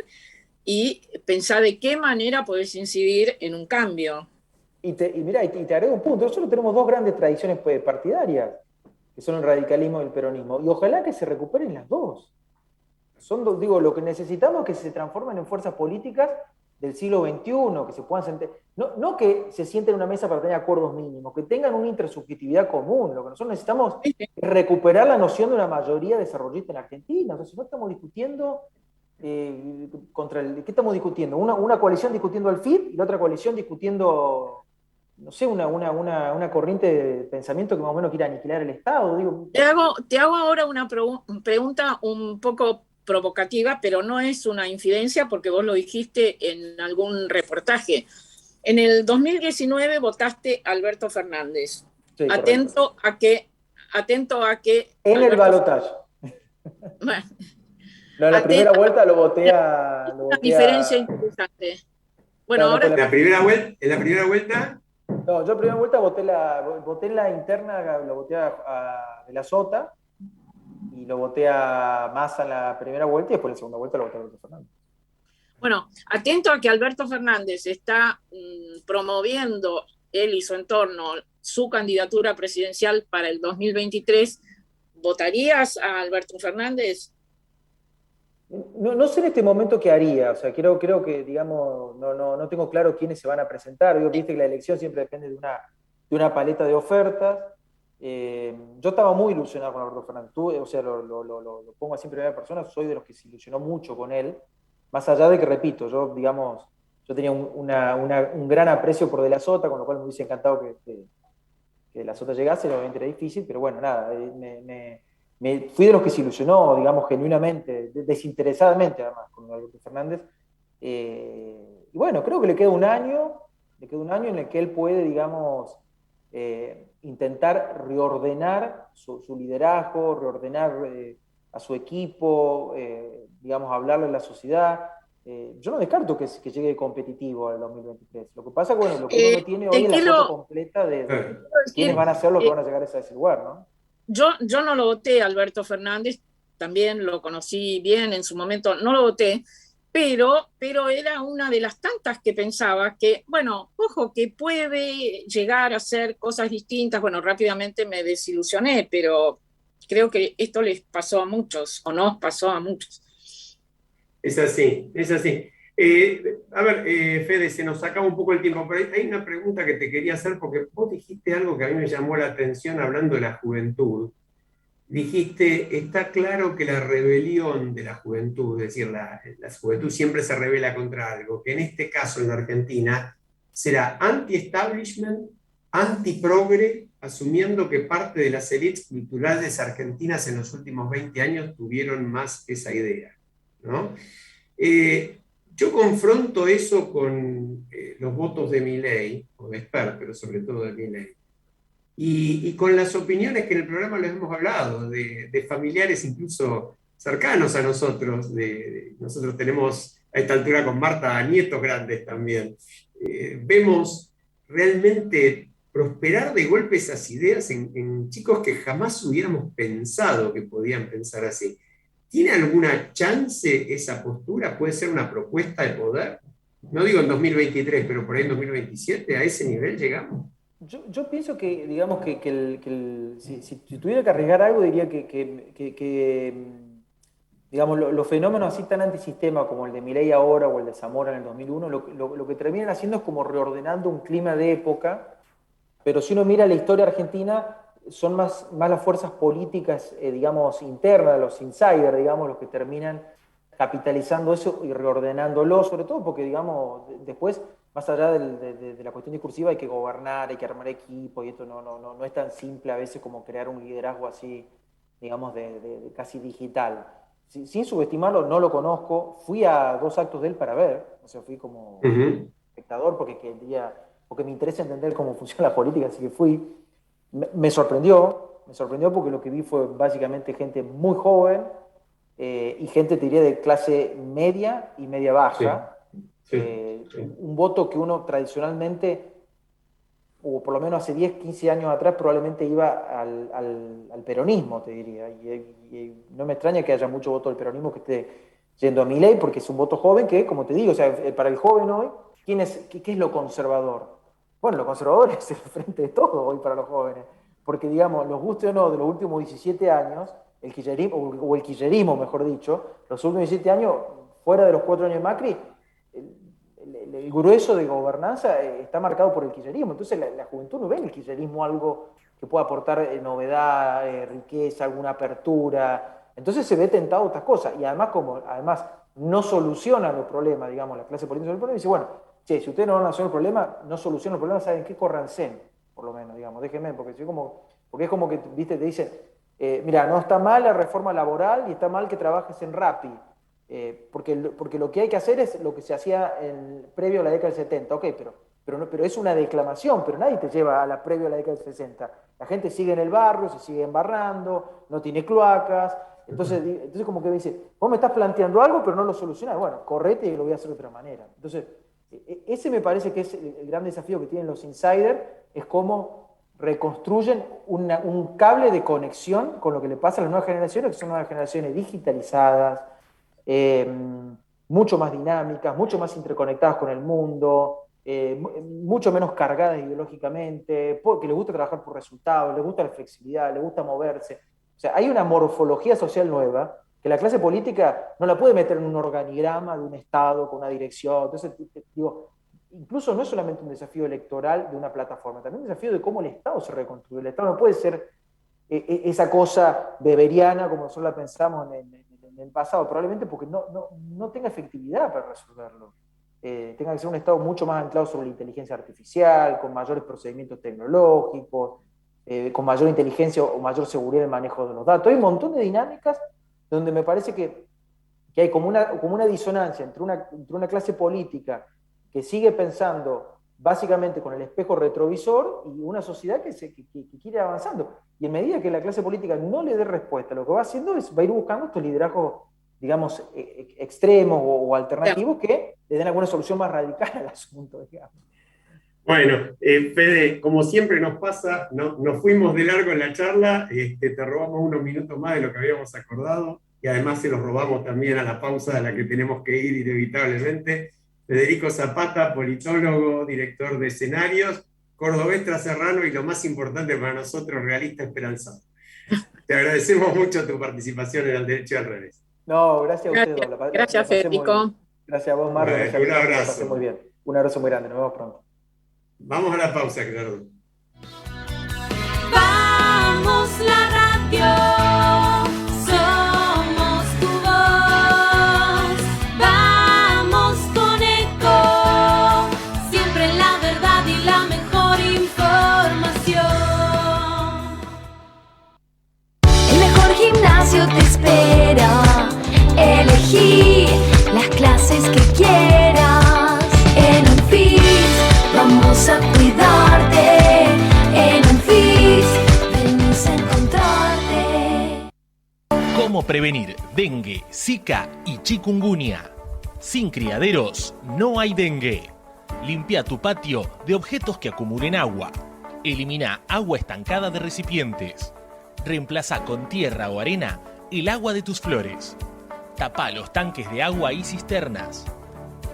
y pensá de qué manera podés incidir en un cambio. Y te agrego un punto. Nosotros tenemos dos grandes tradiciones partidarias, que son el radicalismo y el peronismo. Y ojalá que se recuperen las dos. Son dos, digo, lo que necesitamos es que se transformen en fuerzas políticas del siglo XXI, que se puedan sentar, no que se sienten en una mesa para tener acuerdos mínimos, que tengan una intersubjetividad común. Lo que nosotros necesitamos es recuperar la noción de una mayoría desarrollista en Argentina. Entonces, no estamos discutiendo ¿qué estamos discutiendo? Una coalición discutiendo el FIT y la otra coalición discutiendo, no sé, una corriente de pensamiento que más o menos quiere aniquilar el Estado. Digo, Te hago ahora una pregunta un poco provocativa, pero no es una infidencia porque vos lo dijiste en algún reportaje. En el 2019 votaste a Alberto Fernández. sí, Atento a que en el Alberto balotaje. Bueno, No, en la primera vuelta lo voté una diferencia interesante. Bueno, no, ahora En la primera vuelta, no, yo en primera vuelta voté en la interna, lo voté a De la Sota y lo voté a Massa en la primera vuelta y después en la segunda vuelta lo voté a Alberto Fernández. Bueno, atento a que Alberto Fernández está promoviendo él y su entorno su candidatura presidencial para el 2023. ¿Votarías a Alberto Fernández? No sé en este momento qué haría, o sea, creo que, digamos, no tengo claro quiénes se van a presentar. Viste que la elección siempre depende de una paleta de ofertas. Yo estaba muy ilusionado con Alberto Fernández. O sea, lo pongo así en primera persona, soy de los que se ilusionó mucho con él, más allá de que, repito, yo tenía un gran aprecio por De la Sota, con lo cual me hubiese encantado que De la Sota llegase, obviamente era difícil, pero bueno, nada, fui de los que se ilusionó, digamos, genuinamente, desinteresadamente además, con Alberto Fernández. Y bueno, creo que le queda un año en el que él puede, digamos, intentar reordenar su liderazgo, reordenar a su equipo, digamos, hablarle a la sociedad. Yo no descarto que llegue competitivo al 2023. Lo que pasa, bueno, lo que uno no tiene hoy es la foto completa de quiénes van a ser los que van a llegar a ese lugar, ¿no? Yo no lo voté a Alberto Fernández, también lo conocí bien en su momento, no lo voté, pero era una de las tantas que pensaba que, bueno, ojo, que puede llegar a hacer cosas distintas. Bueno, rápidamente me desilusioné, pero creo que esto les pasó a muchos, o nos pasó a muchos. es así, es así. A ver, Fede, se nos acaba un poco el tiempo, pero hay una pregunta que te quería hacer porque vos dijiste algo que a mí me llamó la atención hablando de la juventud. Dijiste, está claro que la rebelión de la juventud, es decir, la juventud siempre se rebela contra algo, que en este caso en la Argentina será anti-establishment, anti-progre, asumiendo que parte de las élites culturales argentinas en los últimos 20 años tuvieron más esa idea, ¿no? Yo confronto eso con los votos de Milei, o de Esper, pero sobre todo de Milei. Y con las opiniones que en el programa les hemos hablado, de familiares incluso cercanos a nosotros. Nosotros tenemos a esta altura con Marta nietos grandes también. Vemos realmente prosperar de golpe esas ideas en chicos que jamás hubiéramos pensado que podían pensar así. ¿Tiene alguna chance esa postura? ¿Puede ser una propuesta de poder? No digo en 2023, pero por ahí en 2027, ¿a ese nivel llegamos? Yo pienso que, digamos, si tuviera que arriesgar algo, diría digamos, los fenómenos así tan antisistema como el de Milei ahora o el de Zamora en el 2001, lo que terminan haciendo es como reordenando un clima de época, pero si uno mira la historia argentina, son más las fuerzas políticas, digamos, internas, los insiders, digamos, los que terminan capitalizando eso y reordenándolo, sobre todo porque, digamos, después, más allá de la cuestión discursiva, hay que gobernar, hay que armar equipo, y esto no es tan simple a veces como crear un liderazgo así, digamos, de casi digital. Sin subestimarlo, no lo conozco, fui a 2 actos de él para ver, o sea, fui como espectador porque me interesa entender cómo funciona la política, así que fui. Me sorprendió porque lo que vi fue básicamente gente muy joven, y gente, te diría, de clase media y media baja. Un voto que uno tradicionalmente, o por lo menos hace 10, 15 años atrás, probablemente iba al peronismo, te diría. Y no me extraña que haya mucho voto del peronismo que esté yendo a Milei, porque es un voto joven que, como te digo, o sea, para el joven hoy, ¿qué es lo conservador? Bueno, lo conservador es el frente de todo hoy para los jóvenes. Porque, digamos, los guste o no, de los últimos 17 años, el kirchnerismo, o el kirchnerismo, mejor dicho, los últimos 17 años, fuera de los 4 años de Macri, el grueso de gobernanza está marcado por el kirchnerismo. Entonces la juventud no ve en el kirchnerismo algo que pueda aportar novedad, riqueza, alguna apertura. Entonces se ve tentado a otras cosas. Y además, no soluciona los problemas, digamos, la clase política soluciona el problema, y dice, bueno, che, si ustedes no van a resolver el problema, no solucionan el problema, ¿saben qué? Córranse, por lo menos, digamos, déjenme, porque es como que, viste, te dicen, mira, no está mal la reforma laboral y está mal que trabajes en Rappi, porque lo que hay que hacer es lo que se hacía previo a la década del 70, ok, pero es una declamación, pero nadie te lleva a la previo a la década del 60. La gente sigue en el barrio, se sigue embarrando, no tiene cloacas, entonces como que dice, vos me estás planteando algo, pero no lo solucionás, bueno, correte y lo voy a hacer de otra manera. Entonces, ese me parece que es el gran desafío que tienen los insiders, es cómo reconstruyen un cable de conexión con lo que le pasa a las nuevas generaciones, que son nuevas generaciones digitalizadas, mucho más dinámicas, mucho más interconectadas con el mundo, mucho menos cargadas ideológicamente, porque les gusta trabajar por resultados, les gusta la flexibilidad, les gusta moverse. O sea, hay una morfología social nueva que la clase política no la puede meter en un organigrama de un Estado con una dirección. Entonces, digo, incluso no es solamente un desafío electoral de una plataforma, también un desafío de cómo el Estado se reconstruye. El Estado no puede ser esa cosa beberiana como nosotros la pensamos en el pasado, probablemente porque no tenga efectividad para resolverlo. Tenga que ser un Estado mucho más anclado sobre la inteligencia artificial, con mayores procedimientos tecnológicos, con mayor inteligencia o mayor seguridad en el manejo de los datos. Hay un montón de dinámicas donde me parece que hay como una disonancia entre una clase política que sigue pensando básicamente con el espejo retrovisor y una sociedad que quiere ir avanzando. Y en medida que la clase política no le dé respuesta, lo que va haciendo es va a ir buscando estos liderazgos, digamos, extremos o alternativos que le den alguna solución más radical al asunto, digamos. Bueno, Fede, como siempre nos pasa, nos fuimos de largo en la charla, te robamos unos minutos más de lo que habíamos acordado y además se los robamos también a la pausa a la que tenemos que ir inevitablemente. Federico Zapata, politólogo, director de escenarios, cordobés traserrano y lo más importante para nosotros, realista esperanzado. Te agradecemos mucho tu participación en El Derecho al Revés. No, gracias a ustedes. Gracias, Federico. Gracias a vos, Marta. Bueno, un abrazo. La pasé muy bien. Un abrazo muy grande. Nos vemos pronto. Vamos a la pausa, Gerardo. Vamos la radio, somos tu voz. Vamos con Eco, siempre la verdad y la mejor información. El mejor gimnasio te espera. Elegí las clases que quieras. En Anfis vamos a cuidarte. En Anfis venimos a encontrarte. ¿Cómo prevenir dengue, zika y chikungunya? Sin criaderos no hay dengue. Limpia tu patio de objetos que acumulen agua. Elimina agua estancada de recipientes. Reemplaza con tierra o arena el agua de tus flores. Tapa los tanques de agua y cisternas.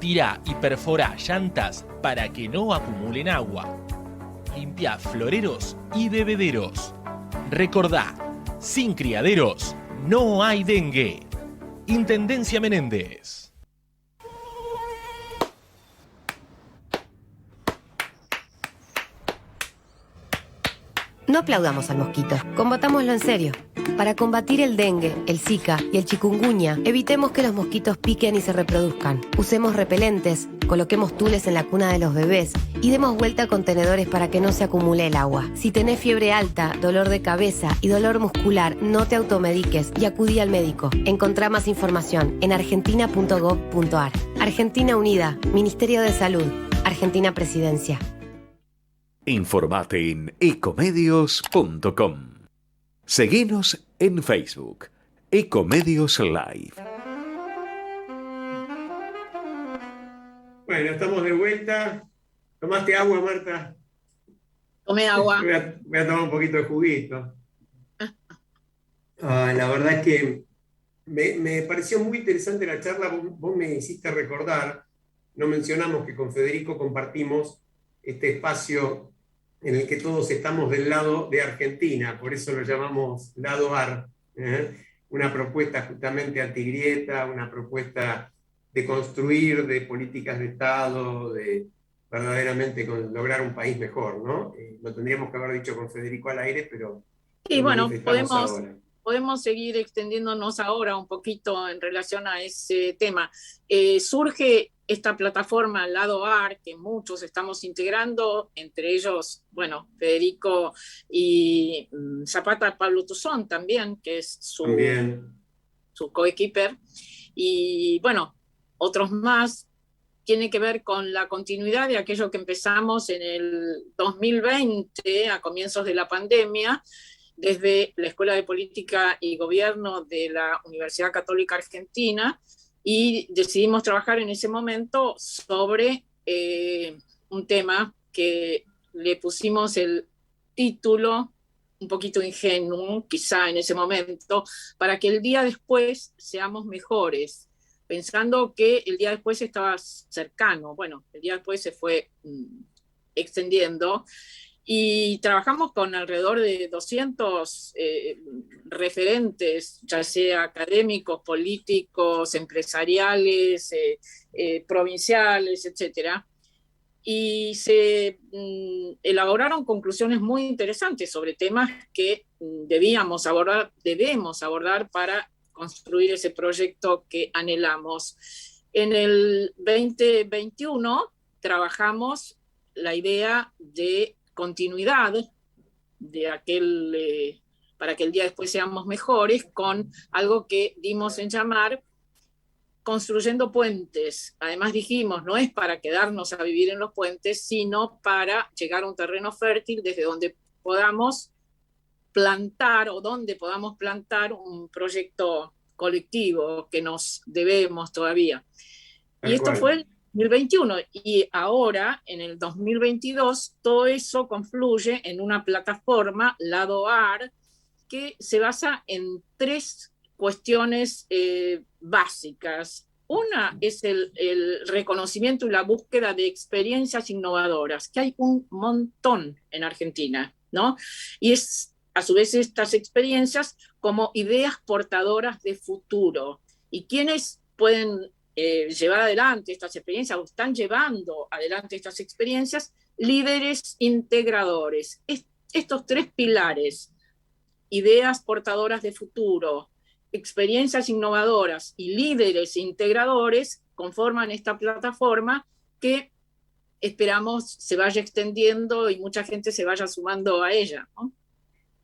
Tira y perfora llantas para que no acumulen agua. Limpia floreros y bebederos. Recordá, sin criaderos no hay dengue. Intendencia Menéndez. No aplaudamos al mosquito, combatámoslo en serio. Para combatir el dengue, el zika y el chikungunya, evitemos que los mosquitos piquen y se reproduzcan. Usemos repelentes, coloquemos tules en la cuna de los bebés y demos vuelta a contenedores para que no se acumule el agua. Si tenés fiebre alta, dolor de cabeza y dolor muscular, no te automediques y acudí al médico. Encontrá más información en argentina.gov.ar. Argentina Unida, Ministerio de Salud, Argentina Presidencia. Informate en ecomedios.com. Seguinos en Facebook, Ecomedios Live. Bueno, estamos de vuelta. ¿Tomaste agua, Marta? Tomé agua. Voy a tomar un poquito de juguito. La verdad es que me pareció muy interesante la charla. Vos me hiciste recordar, no mencionamos que con Federico compartimos este espacio en el que todos estamos del lado de Argentina, por eso lo llamamos lado AR, una propuesta justamente antigrieta, una propuesta de construir, de políticas de Estado, de verdaderamente lograr un país mejor, ¿no? Lo tendríamos que haber dicho con Federico al aire, pero y bueno, podemos ahora. podemos seguir extendiéndonos ahora un poquito en relación a ese tema. Surge esta plataforma Lado AR, que muchos estamos integrando, entre ellos, bueno, Federico y Zapata Pablo Tuzón también, que es su coequiper, y bueno, otros más. Tiene que ver con la continuidad de aquello que empezamos en el 2020, a comienzos de la pandemia, desde la Escuela de Política y Gobierno de la Universidad Católica Argentina, y decidimos trabajar en ese momento sobre un tema que le pusimos el título un poquito ingenuo, quizá en ese momento, para que el día después seamos mejores, pensando que el día después estaba cercano. Bueno, el día después se fue extendiendo, y trabajamos con alrededor de 200 referentes, ya sea académicos, políticos, empresariales, provinciales, etcétera, y se elaboraron conclusiones muy interesantes sobre temas que debemos abordar para construir ese proyecto que anhelamos. En el 2021 trabajamos la idea de continuidad de para que el día después seamos mejores, con algo que dimos en llamar construyendo puentes. Además dijimos, no es para quedarnos a vivir en los puentes, sino para llegar a un terreno fértil desde donde podamos plantar un proyecto colectivo que nos debemos todavía. Y esto fue el 2021, y ahora, en el 2022, todo eso confluye en una plataforma, Lado AR, que se basa en 3 cuestiones básicas. Una es el reconocimiento y la búsqueda de experiencias innovadoras, que hay un montón en Argentina, ¿no? Y es, a su vez, estas experiencias como ideas portadoras de futuro. ¿Y quiénes pueden llevar adelante estas experiencias, o están llevando adelante estas experiencias? Líderes integradores. Estos 3 pilares, ideas portadoras de futuro, experiencias innovadoras y líderes integradores, conforman esta plataforma que esperamos se vaya extendiendo y mucha gente se vaya sumando a ella, ¿no?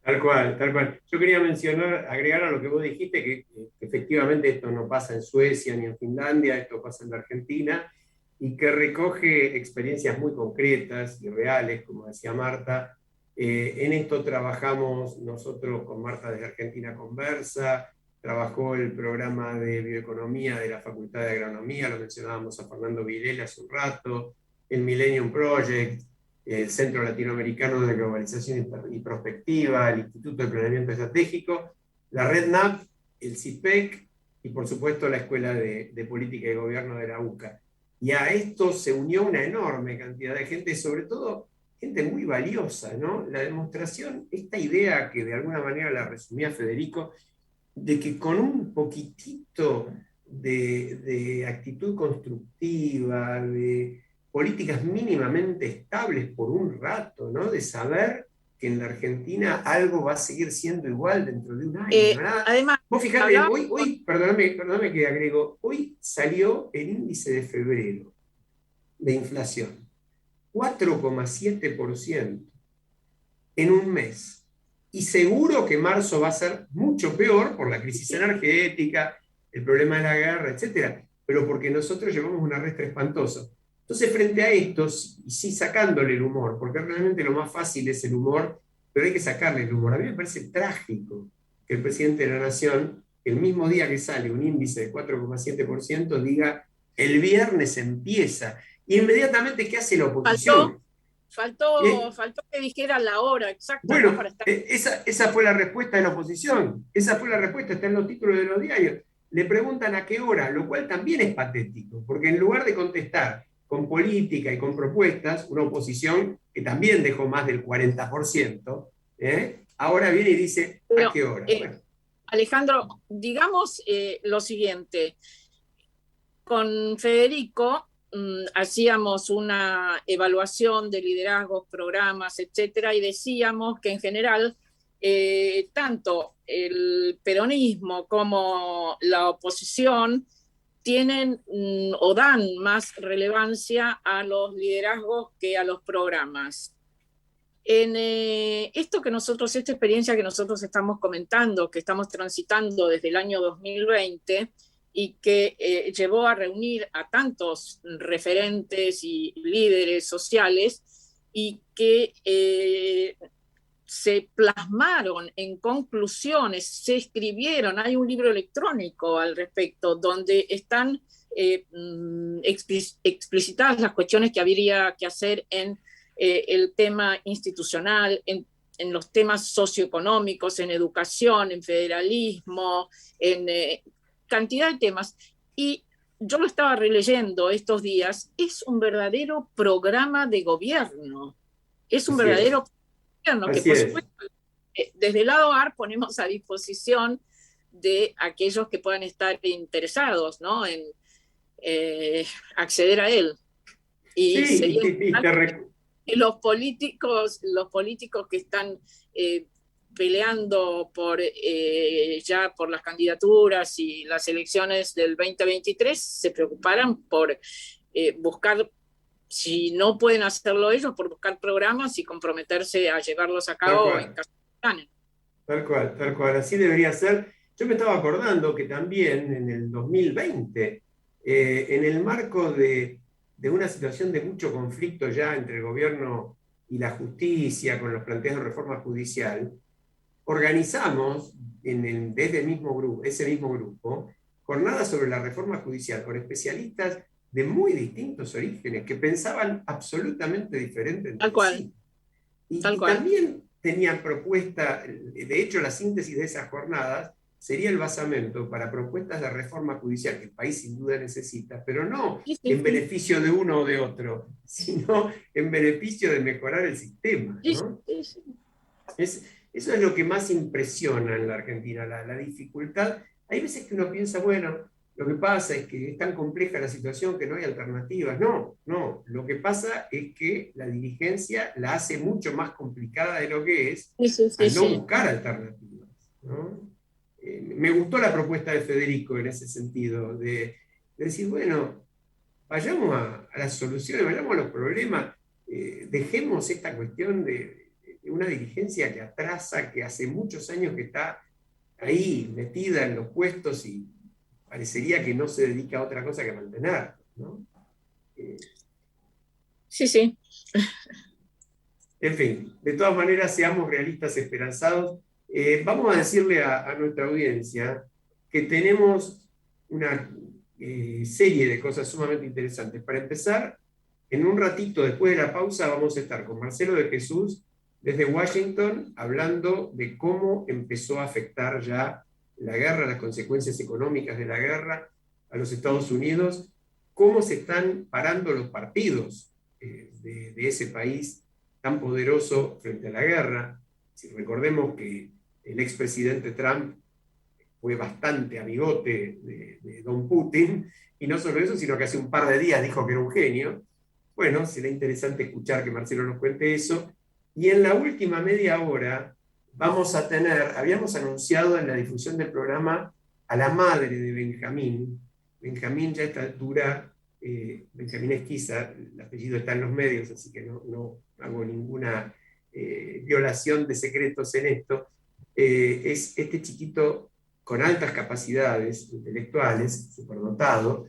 Tal cual, tal cual. Yo quería agregar a lo que vos dijiste, que efectivamente esto no pasa en Suecia ni en Finlandia, esto pasa en la Argentina, y que recoge experiencias muy concretas y reales, como decía Marta. En esto trabajamos nosotros con Marta desde Argentina Conversa, trabajó el programa de bioeconomía de la Facultad de Agronomía, lo mencionábamos a Fernando Vilela hace un rato, el Millennium Project, el Centro Latinoamericano de Globalización y Prospectiva, el Instituto de Planeamiento Estratégico, la Red NAP, el CIPEC y por supuesto la Escuela de Política y Gobierno de la UCA. Y a esto se unió una enorme cantidad de gente, sobre todo gente muy valiosa, ¿no? La demostración, esta idea que de alguna manera la resumía Federico, de que con un poquitito de actitud constructiva, de políticas mínimamente estables por un rato, ¿no? De saber que en la Argentina algo va a seguir siendo igual dentro de un año. Además, vos fijate, hoy perdóname que agrego, hoy salió el índice de febrero de inflación, 4,7% en un mes. Y seguro que marzo va a ser mucho peor por la crisis energética, el problema de la guerra, etc. Pero porque nosotros llevamos un arrastre espantoso. Entonces, frente a esto, y sí sacándole el humor, porque realmente lo más fácil es el humor, pero hay que sacarle el humor. A mí me parece trágico que el presidente de la Nación, el mismo día que sale un índice de 4,7%, diga, el viernes empieza. Y inmediatamente, ¿qué hace la oposición? Faltó que dijera la hora exacta. Bueno, ¿no? Para estar... esa fue la respuesta de la oposición. Esa fue la respuesta, está en los títulos de los diarios. Le preguntan a qué hora, lo cual también es patético, porque en lugar de contestar con política y con propuestas, una oposición que también dejó más del 40%, ahora viene y dice, ¿a qué hora? Bueno. Alejandro, digamos lo siguiente. Con Federico hacíamos una evaluación de liderazgos, programas, etcétera, y decíamos que en general tanto el peronismo como la oposición tienen o dan más relevancia a los liderazgos que a los programas. En esta experiencia que nosotros estamos comentando, que estamos transitando desde el año 2020 y que llevó a reunir a tantos referentes y líderes sociales y que se plasmaron en conclusiones, se escribieron, hay un libro electrónico al respecto, donde están explicitadas las cuestiones que habría que hacer en el tema institucional, en los temas socioeconómicos, en educación, en federalismo, en cantidad de temas. Y yo lo estaba releyendo estos días, es un verdadero programa de gobierno, es un verdadero gobierno que, por supuesto, desde el lado AR ponemos a disposición de aquellos que puedan estar interesados, ¿no?, en acceder a él. Y sí, los políticos que están peleando ya por las candidaturas y las elecciones del 2023 se preocuparan por buscar, si no pueden hacerlo ellos, por buscar programas y comprometerse a llevarlos a cabo en caso de ganar. Tal cual, así debería ser. Yo me estaba acordando que también en el 2020, en el marco de una situación de mucho conflicto ya entre el gobierno y la justicia, con los planteos de reforma judicial, organizamos desde ese mismo grupo jornadas sobre la reforma judicial con especialistas de muy distintos orígenes que pensaban absolutamente diferente entre sí. Y también tenían propuesta, de hecho la síntesis de esas jornadas sería el basamento para propuestas de reforma judicial que el país sin duda necesita, pero no en beneficio de uno o de otro, sino en beneficio de mejorar el sistema, ¿no? Eso es lo que más impresiona en la Argentina, la dificultad. Hay veces que uno piensa, bueno, lo que pasa es que es tan compleja la situación que no hay alternativas. No, lo que pasa es que la dirigencia la hace mucho más complicada de lo que es al no buscar alternativas, ¿no? Me gustó la propuesta de Federico en ese sentido, de decir, bueno, vayamos a las soluciones, vayamos a los problemas, dejemos esta cuestión de una dirigencia que atrasa, que hace muchos años que está ahí metida en los puestos y parecería que no se dedica a otra cosa que a mantener, ¿no? Sí. En fin, de todas maneras, seamos realistas, esperanzados. Vamos a decirle a nuestra audiencia que tenemos una serie de cosas sumamente interesantes. Para empezar, en un ratito después de la pausa vamos a estar con Marcelo de Jesús desde Washington hablando de cómo empezó a afectar ya la guerra, las consecuencias económicas de la guerra a los Estados Unidos, cómo se están parando los partidos de ese país tan poderoso frente a la guerra. Si recordemos que el expresidente Trump fue bastante amigote de don Putin, y no solo eso, sino que hace un par de días dijo que era un genio. Bueno, será interesante escuchar que Marcelo nos cuente eso. Y en la última media hora vamos a tener, habíamos anunciado en la difusión del programa a la madre de Benjamín. Benjamín ya a esta altura, Benjamín Esquiza, el apellido está en los medios, así que no hago ninguna violación de secretos en esto. Es este chiquito con altas capacidades intelectuales, superdotado,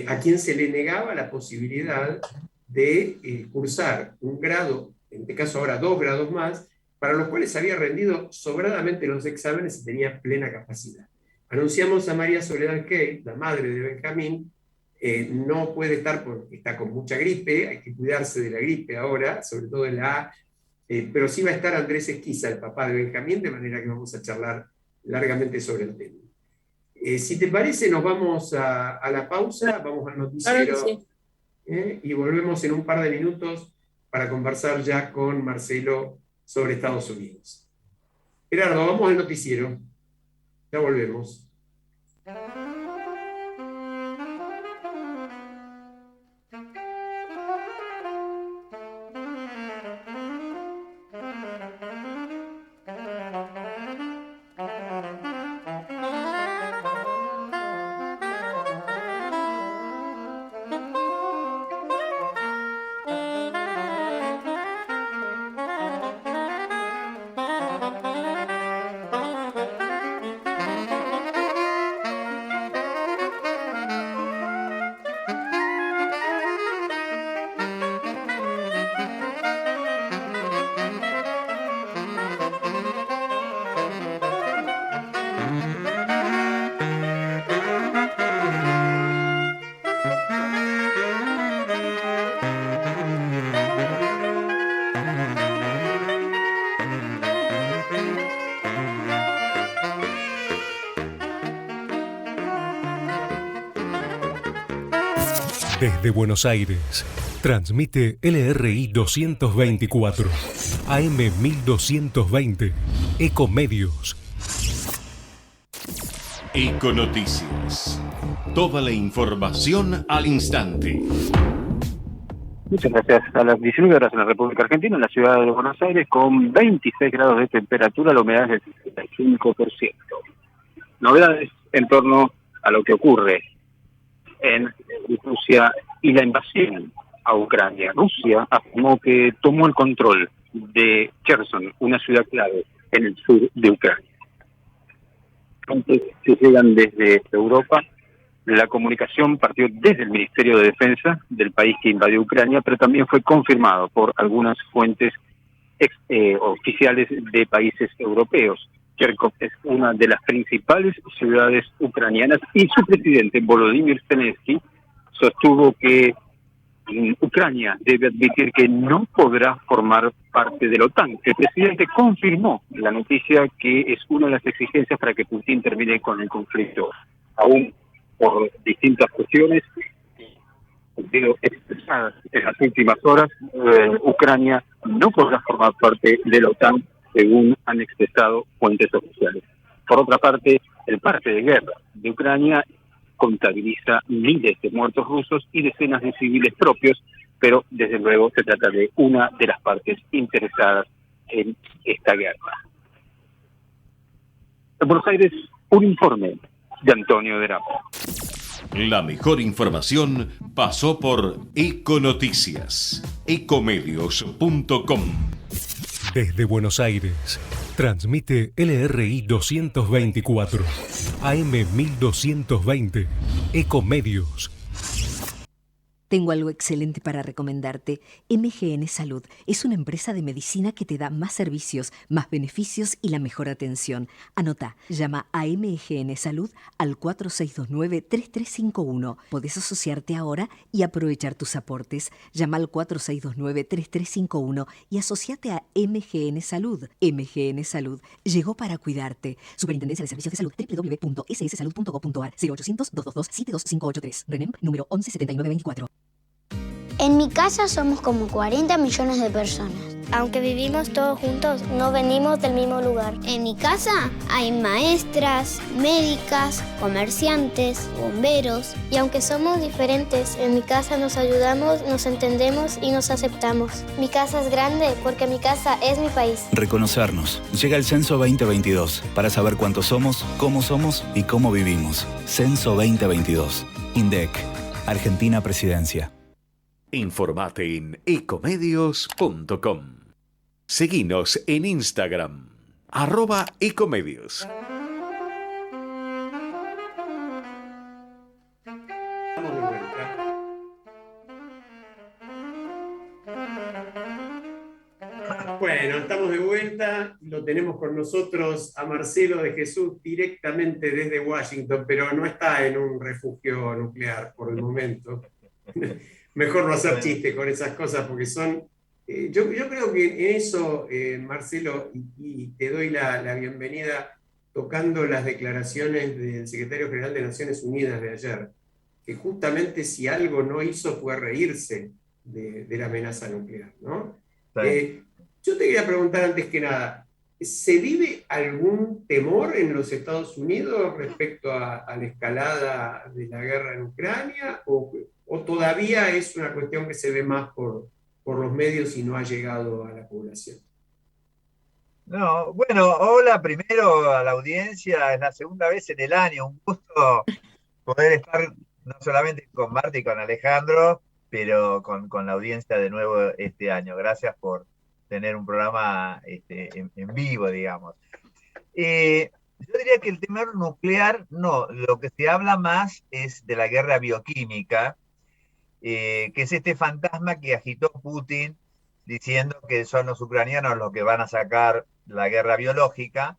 a quien se le negaba la posibilidad de cursar un grado, en este caso ahora 2 grados más, para los cuales había rendido sobradamente los exámenes y tenía plena capacidad. Anunciamos a María Soledad Key, la madre de Benjamín, no puede estar porque está con mucha gripe, hay que cuidarse de la gripe ahora, sobre todo de la A, pero sí va a estar Andrés Esquiza, el papá de Benjamín, de manera que vamos a charlar largamente sobre el tema. Si te parece, nos vamos a la pausa, vamos al noticiero, y volvemos en un par de minutos para conversar ya con Marcelo sobre Estados Unidos. Gerardo, vamos al noticiero. Ya volvemos. Desde Buenos Aires, transmite LRI 224, AM 1220, Ecomedios. Econoticias. Toda la información al instante. Muchas gracias. A las 19 horas en la República Argentina, en la ciudad de Buenos Aires, con 26 grados de temperatura, la humedad es del 65%. Novedades en torno a lo que ocurre en Rusia y la invasión a Ucrania. Rusia afirmó que tomó el control de Cherson, una ciudad clave en el sur de Ucrania. Antes se llegan desde Europa. La comunicación partió desde el Ministerio de Defensa del país que invadió Ucrania, pero también fue confirmado por algunas fuentes oficiales de países europeos. Kharkov es una de las principales ciudades ucranianas y su presidente, Volodymyr Zelensky, sostuvo que Ucrania debe admitir que no podrá formar parte de la OTAN. El presidente confirmó la noticia que es una de las exigencias para que Putin termine con el conflicto. Aún por distintas cuestiones, expresadas en las últimas horas, Ucrania no podrá formar parte de la OTAN, según han expresado fuentes oficiales. Por otra parte, el parte de guerra de Ucrania contabiliza miles de muertos rusos y decenas de civiles propios, pero desde luego se trata de una de las partes interesadas en esta guerra. En Buenos Aires, un informe de Antonio Derapa. La mejor información pasó por Econoticias. Ecomedios.com. Desde Buenos Aires, transmite LRI 224, AM 1220, Ecomedios. Tengo algo excelente para recomendarte. MGN Salud es una empresa de medicina que te da más servicios, más beneficios y la mejor atención. Anota, llama a MGN Salud al 4629-3351. Podés asociarte ahora y aprovechar tus aportes. Llama al 4629-3351 y asociate a MGN Salud. MGN Salud llegó para cuidarte. Superintendencia de Servicios de Salud, www.sssalud.gov.ar, 0800-222-72583. RENEM, número 117924. En mi casa somos como 40 millones de personas. Aunque vivimos todos juntos, no venimos del mismo lugar. En mi casa hay maestras, médicas, comerciantes, bomberos. Y aunque somos diferentes, en mi casa nos ayudamos, nos entendemos y nos aceptamos. Mi casa es grande porque mi casa es mi país. Reconocernos. Llega el Censo 2022 para saber cuántos somos y cómo vivimos. Censo 2022. INDEC. Argentina Presidencia. Informate en ecomedios.com. Seguinos en Instagram, @ecomedios. Estamos de vuelta. Bueno, estamos de vuelta. Lo tenemos con nosotros a Marcelo de Jesús directamente desde Washington, pero no está en un refugio nuclear por el momento. Mejor no hacer chiste con esas cosas porque son... yo creo que en eso, Marcelo, y te doy la bienvenida tocando las declaraciones del secretario general de Naciones Unidas de ayer, que justamente si algo no hizo fue reírse de la amenaza nuclear, ¿no? Yo te quería preguntar antes que nada, ¿se vive algún temor en los Estados Unidos respecto a la escalada de la guerra en Ucrania? ¿O todavía es una cuestión que se ve más por los medios y no ha llegado a la población? No, bueno, hola primero a la audiencia, es la segunda vez en el año, un gusto poder estar no solamente con Marta y con Alejandro, pero con la audiencia de nuevo este año. Gracias por tener un programa en vivo, digamos. Yo diría que el temor nuclear, no, lo que se habla más es de la guerra bioquímica, que es este fantasma que agitó Putin diciendo que son los ucranianos los que van a sacar la guerra biológica,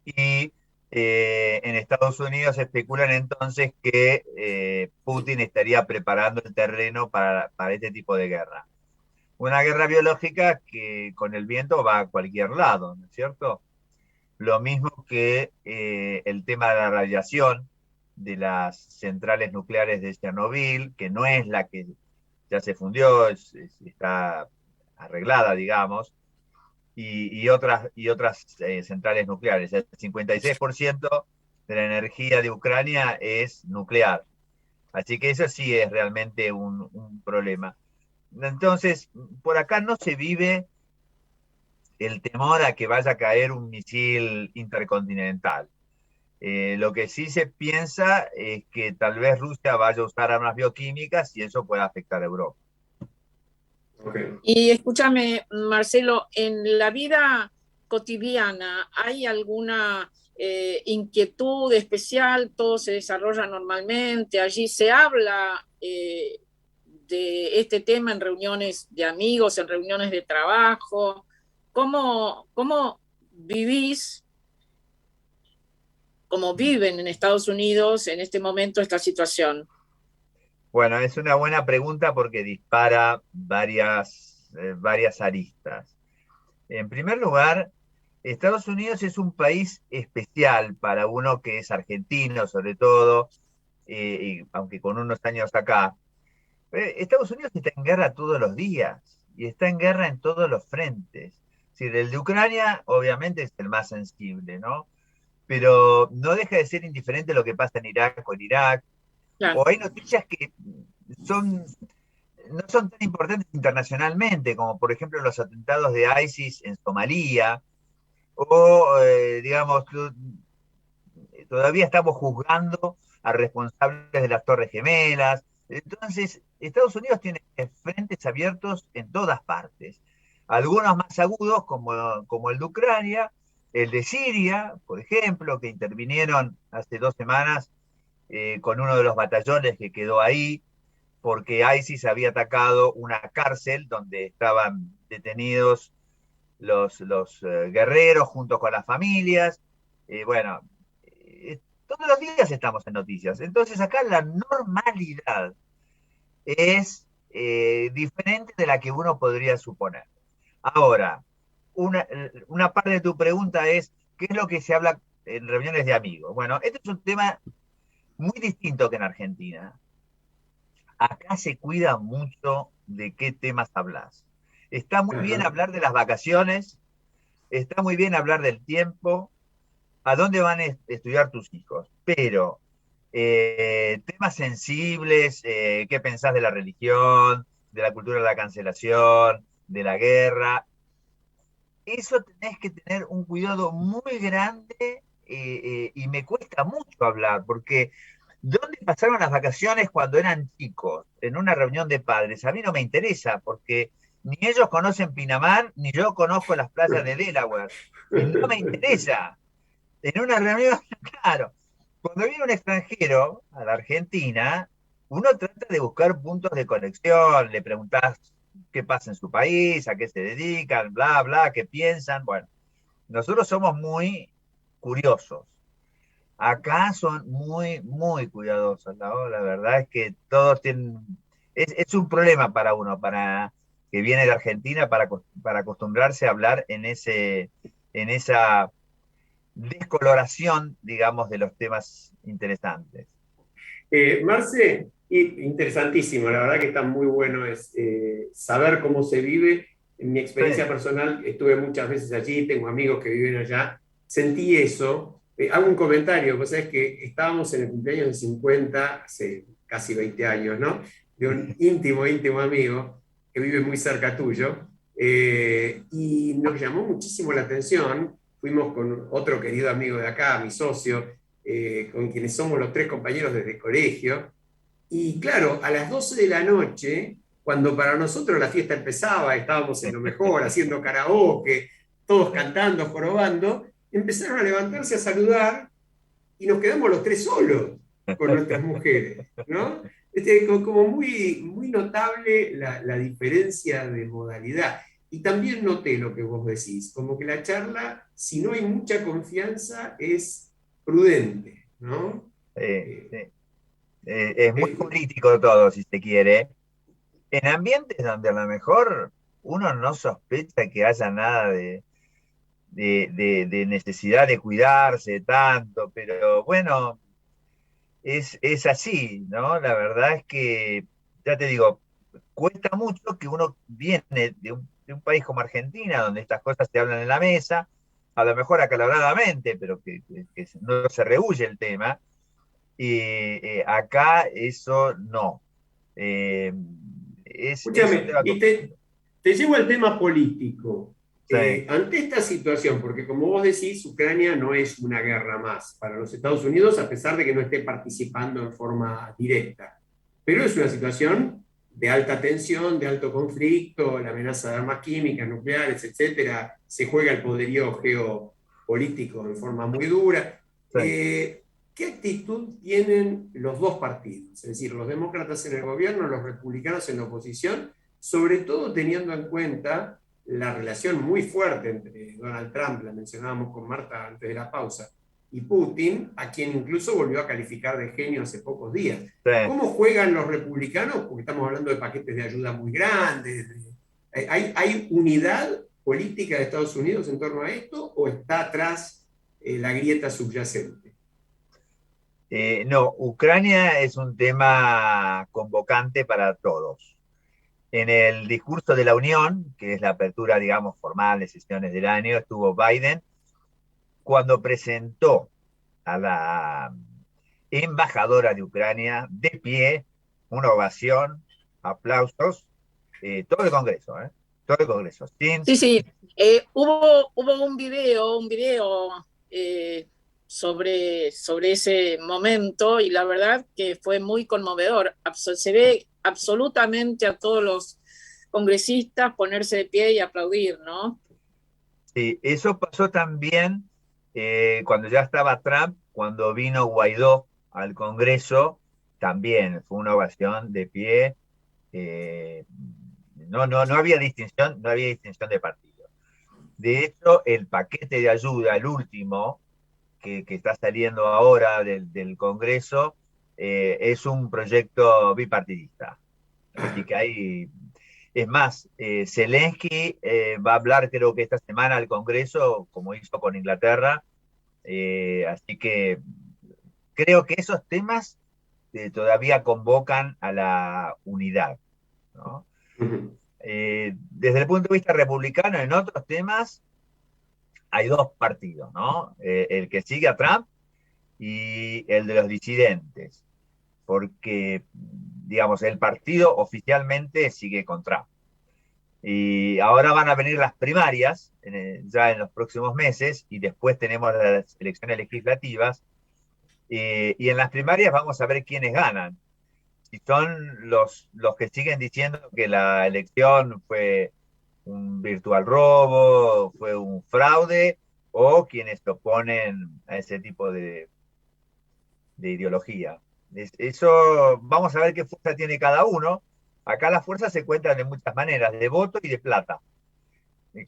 y en Estados Unidos especulan entonces que Putin estaría preparando el terreno para este tipo de guerra. Una guerra biológica que con el viento va a cualquier lado, ¿no es cierto? Lo mismo que el tema de la radiación, de las centrales nucleares de Chernobyl, que no es la que ya se fundió, está arreglada, digamos, y otras centrales nucleares. El 56% de la energía de Ucrania es nuclear. Así que eso sí es realmente un problema. Entonces, por acá no se vive el temor a que vaya a caer un misil intercontinental. Lo que sí se piensa es que tal vez Rusia vaya a usar armas bioquímicas y eso pueda afectar a Europa. Y escúchame, Marcelo, en la vida cotidiana, ¿hay alguna inquietud especial? ¿Todo se desarrolla normalmente? ¿Allí se habla de este tema en reuniones de amigos, en reuniones de trabajo? ¿Cómo vivís, cómo viven en Estados Unidos en este momento esta situación? Bueno, es una buena pregunta porque dispara varias aristas. En primer lugar, Estados Unidos es un país especial para uno que es argentino, sobre todo, y aunque con unos años acá. Estados Unidos está en guerra todos los días y está en guerra en todos los frentes. Es decir, el de Ucrania, obviamente, es el más sensible, ¿no? Pero no deja de ser indiferente lo que pasa en Irak o en Irak. Claro. O hay noticias que no son tan importantes internacionalmente, como por ejemplo los atentados de ISIS en Somalia, o digamos, todavía estamos juzgando a responsables de las Torres Gemelas. Entonces, Estados Unidos tiene frentes abiertos en todas partes. Algunos más agudos, como el de Ucrania, el de Siria, por ejemplo, que intervinieron hace 2 semanas con uno de los batallones que quedó ahí, porque ISIS había atacado una cárcel donde estaban detenidos los guerreros junto con las familias. Bueno, todos los días estamos en noticias. Entonces acá la normalidad es diferente de la que uno podría suponer. Ahora, una parte de tu pregunta es, ¿qué es lo que se habla en reuniones de amigos? Bueno, este es un tema muy distinto que en Argentina. Acá se cuida mucho de qué temas hablas. Está muy bien hablar de las vacaciones, está muy bien hablar del tiempo, a dónde van a estudiar tus hijos, pero temas sensibles, qué pensás de la religión, de la cultura de la cancelación, de la guerra, eso tenés que tener un cuidado muy grande y me cuesta mucho hablar, porque ¿dónde pasaron las vacaciones cuando eran chicos? En una reunión de padres. A mí no me interesa, porque ni ellos conocen Pinamar, ni yo conozco las playas de Delaware. Y no me interesa. En una reunión, claro, cuando viene un extranjero a la Argentina, uno trata de buscar puntos de conexión, le preguntás qué pasa en su país, a qué se dedican, bla, bla, qué piensan. Bueno, nosotros somos muy curiosos. Acá son muy, muy cuidadosos, ¿no? La verdad es que todos tienen... Es un problema para uno, para que viene de Argentina, para acostumbrarse a hablar en esa descoloración, digamos, de los temas interesantes. Marce, interesantísimo, la verdad que está muy bueno saber cómo se vive. En mi experiencia personal, estuve muchas veces allí, tengo amigos que viven allá, sentí eso. Hago un comentario, pues es que estábamos en el cumpleaños de 50, hace casi 20 años, ¿no? De un íntimo amigo que vive muy cerca tuyo, y nos llamó muchísimo la atención. Fuimos con otro querido amigo de acá, mi socio, con quienes somos los 3 compañeros desde el colegio, y claro, a las 12 de la noche, cuando para nosotros la fiesta empezaba, estábamos en lo mejor, haciendo karaoke, todos cantando, jorobando, empezaron a levantarse a saludar y nos quedamos los 3 solos con nuestras mujeres, ¿no? Como muy, muy notable la diferencia de modalidad. Y también noté lo que vos decís, como que la charla, si no hay mucha confianza, es prudente, ¿no? Es muy político todo, si se quiere. En ambientes donde a lo mejor uno no sospecha que haya nada de necesidad de cuidarse tanto, pero bueno, es así, ¿no? La verdad es que, ya te digo, cuesta mucho que uno viene de un país como Argentina, donde estas cosas se hablan en la mesa, a lo mejor acaloradamente, pero que no se rehúye el tema, y acá eso no. Es un Escúchame, tema y te llevo al tema político. sí. Ante esta situación, porque como vos decís, Ucrania no es una guerra más para los Estados Unidos, a pesar de que no esté participando en forma directa, pero es una situación de alta tensión, de alto conflicto, la amenaza de armas químicas, nucleares, etcétera, se juega el poderío geopolítico en forma muy dura. Sí. ¿Qué actitud tienen los dos partidos? Es decir, los demócratas en el gobierno, los republicanos en la oposición, sobre todo teniendo en cuenta la relación muy fuerte entre Donald Trump, la mencionábamos con Marta antes de la pausa, y Putin, a quien incluso volvió a calificar de genio hace pocos días. Sí. ¿Cómo juegan los republicanos? Porque estamos hablando de paquetes de ayuda muy grandes. ¿Hay unidad política de Estados Unidos en torno a esto o está atrás la grieta subyacente? No, Ucrania es un tema convocante para todos. En el discurso de la Unión, que es la apertura, digamos, formal de sesiones del año, estuvo Biden cuando presentó a la embajadora de Ucrania de pie, una ovación, aplausos, todo el Congreso, todo el Congreso. Sí. Hubo un video sobre ese momento y la verdad que fue muy conmovedor. Se ve absolutamente a todos los congresistas ponerse de pie y aplaudir, ¿no? Sí, eso pasó también cuando ya estaba Trump, cuando vino Guaidó al Congreso, también fue una ovación de pie. No había distinción, no había distinción de partido. De hecho, el paquete de ayuda, el último, que está saliendo ahora del Congreso, es un proyecto bipartidista. Así que hay... Es más, Zelensky va a hablar creo que esta semana al Congreso, como hizo con Inglaterra, así que creo que esos temas todavía convocan a la unidad, ¿no? Desde el punto de vista republicano, en otros temas hay dos partidos, ¿no? El que sigue a Trump y el de los disidentes, porque, digamos, el partido oficialmente sigue con Trump. Y ahora van a venir las primarias, ya en los próximos meses, y después tenemos las elecciones legislativas, y en las primarias vamos a ver quiénes ganan. Si son los que siguen diciendo que la elección fue un virtual robo, fue un fraude, o quienes se oponen a ese tipo de ideología. Eso, vamos a ver qué fuerza tiene cada uno. Acá las fuerzas se cuentan de muchas maneras, de voto y de plata.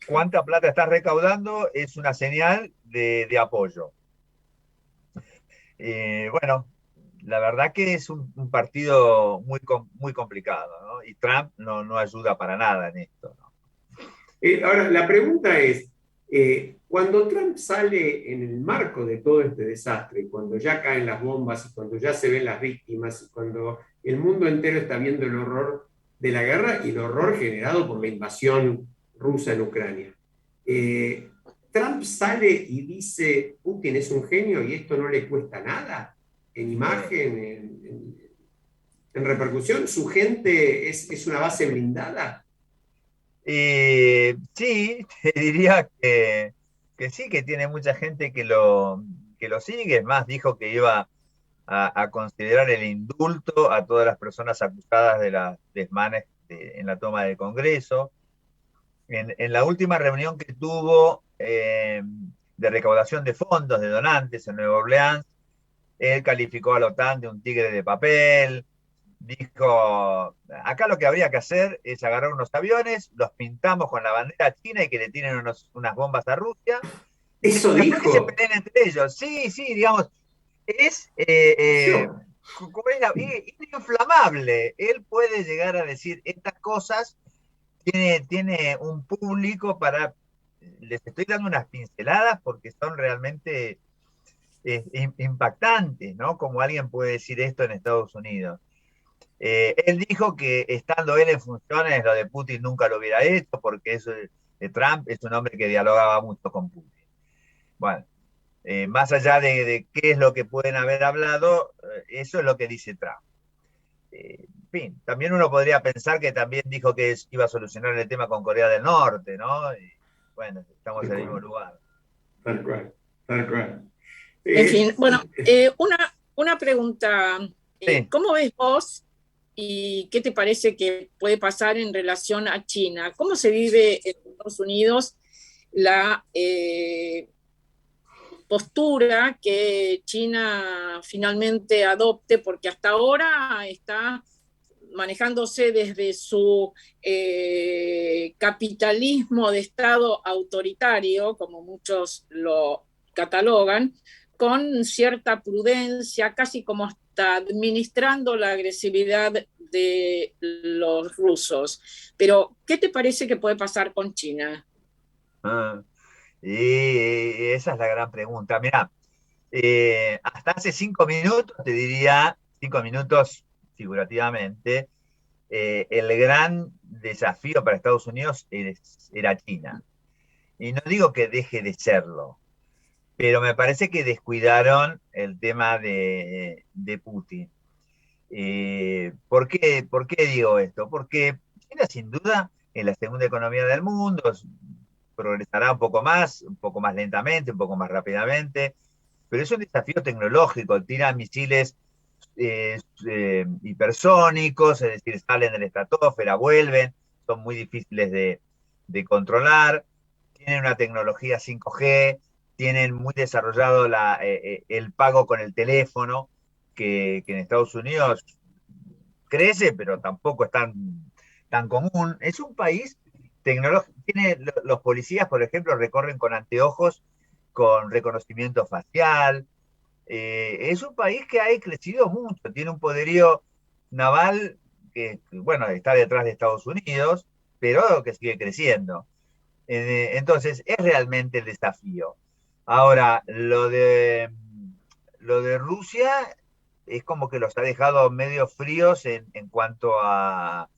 Cuánta plata estás recaudando es una señal de apoyo. Bueno, la verdad que es un partido muy complicado, ¿no? Y Trump no ayuda para nada en esto, ¿no? Ahora, la pregunta es, cuando Trump sale en el marco de todo este desastre, cuando ya caen las bombas y cuando ya se ven las víctimas y cuando el mundo entero está viendo el horror de la guerra y el horror generado por la invasión rusa en Ucrania, Trump sale y dice, Putin es un genio y esto no le cuesta nada, en imagen, en repercusión, su gente es una base blindada. Sí, te diría que sí, que tiene mucha gente que lo sigue. Es más, dijo que iba a considerar el indulto a todas las personas acusadas de las desmanes en la toma del Congreso. En la última reunión que tuvo de recaudación de fondos de donantes en Nueva Orleans, él calificó a la OTAN de un tigre de papel. Dijo, acá lo que habría que hacer es agarrar unos aviones, los pintamos con la bandera china y que le tienen unas bombas a Rusia. ¿Eso dijo? Y se peleen entre ellos. Sí, digamos, es inflamable. Él puede llegar a decir estas cosas, tiene un público para... Les estoy dando unas pinceladas porque son realmente impactantes, ¿no? Como alguien puede decir esto en Estados Unidos. Él dijo que estando él en funciones, lo de Putin nunca lo hubiera hecho, porque eso de Trump es un hombre que dialogaba mucho con Putin. Bueno, más allá de qué es lo que pueden haber hablado, eso es lo que dice Trump. En fin, también uno podría pensar que también dijo que iba a solucionar el tema con Corea del Norte, ¿no? Y, bueno, estamos en el mismo lugar. Tal cual, tal cual. En fin, bueno, una pregunta. Sí. ¿Cómo ves vos y qué te parece que puede pasar en relación a China? ¿Cómo se vive en Estados Unidos la postura que China finalmente adopte? Porque hasta ahora está manejándose desde su capitalismo de Estado autoritario, como muchos lo catalogan, con cierta prudencia, casi como hasta administrando la agresividad de los rusos. Pero, ¿qué te parece que puede pasar con China? Y esa es la gran pregunta. Mirá, hasta hace 5 minutos, te diría, 5 minutos figurativamente, el gran desafío para Estados Unidos era China. Y no digo que deje de serlo, pero me parece que descuidaron el tema de Putin. ¿Por qué digo esto? Porque China, sin duda, es la segunda economía del mundo, progresará un poco más lentamente, un poco más rápidamente, pero es un desafío tecnológico. Tiran misiles hipersónicos, es decir, salen de la estratosfera, vuelven, son muy difíciles de controlar, tienen una tecnología 5G, tienen muy desarrollado el pago con el teléfono, que en Estados Unidos crece, pero tampoco es tan común. Es un país tecnológico. Los policías, por ejemplo, recorren con anteojos, con reconocimiento facial. Es un país que ha crecido mucho, tiene un poderío naval que, bueno, está detrás de Estados Unidos, pero que sigue creciendo. Entonces, es realmente el desafío. Ahora, lo de Rusia es como que los ha dejado medio fríos en cuanto a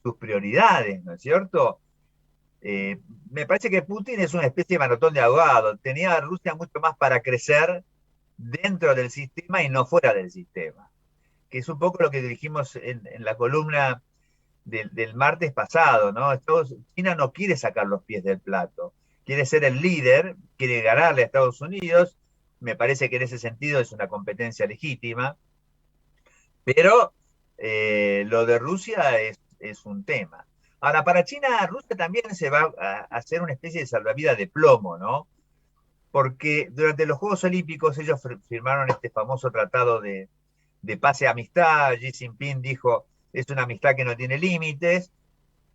sus prioridades, ¿no es cierto? Me parece que Putin es una especie de manotón de ahogado. Tenía a Rusia mucho más para crecer dentro del sistema y no fuera del sistema, que es un poco lo que dijimos en la columna del martes pasado, ¿no? China no quiere sacar los pies del plato, quiere ser el líder, quiere ganarle a Estados Unidos. Me parece que en ese sentido es una competencia legítima, pero lo de Rusia es un tema. Ahora, para China, Rusia también se va a hacer una especie de salvavidas de plomo, ¿no? Porque durante los Juegos Olímpicos ellos firmaron este famoso tratado de paz y amistad. Xi Jinping dijo, es una amistad que no tiene límites,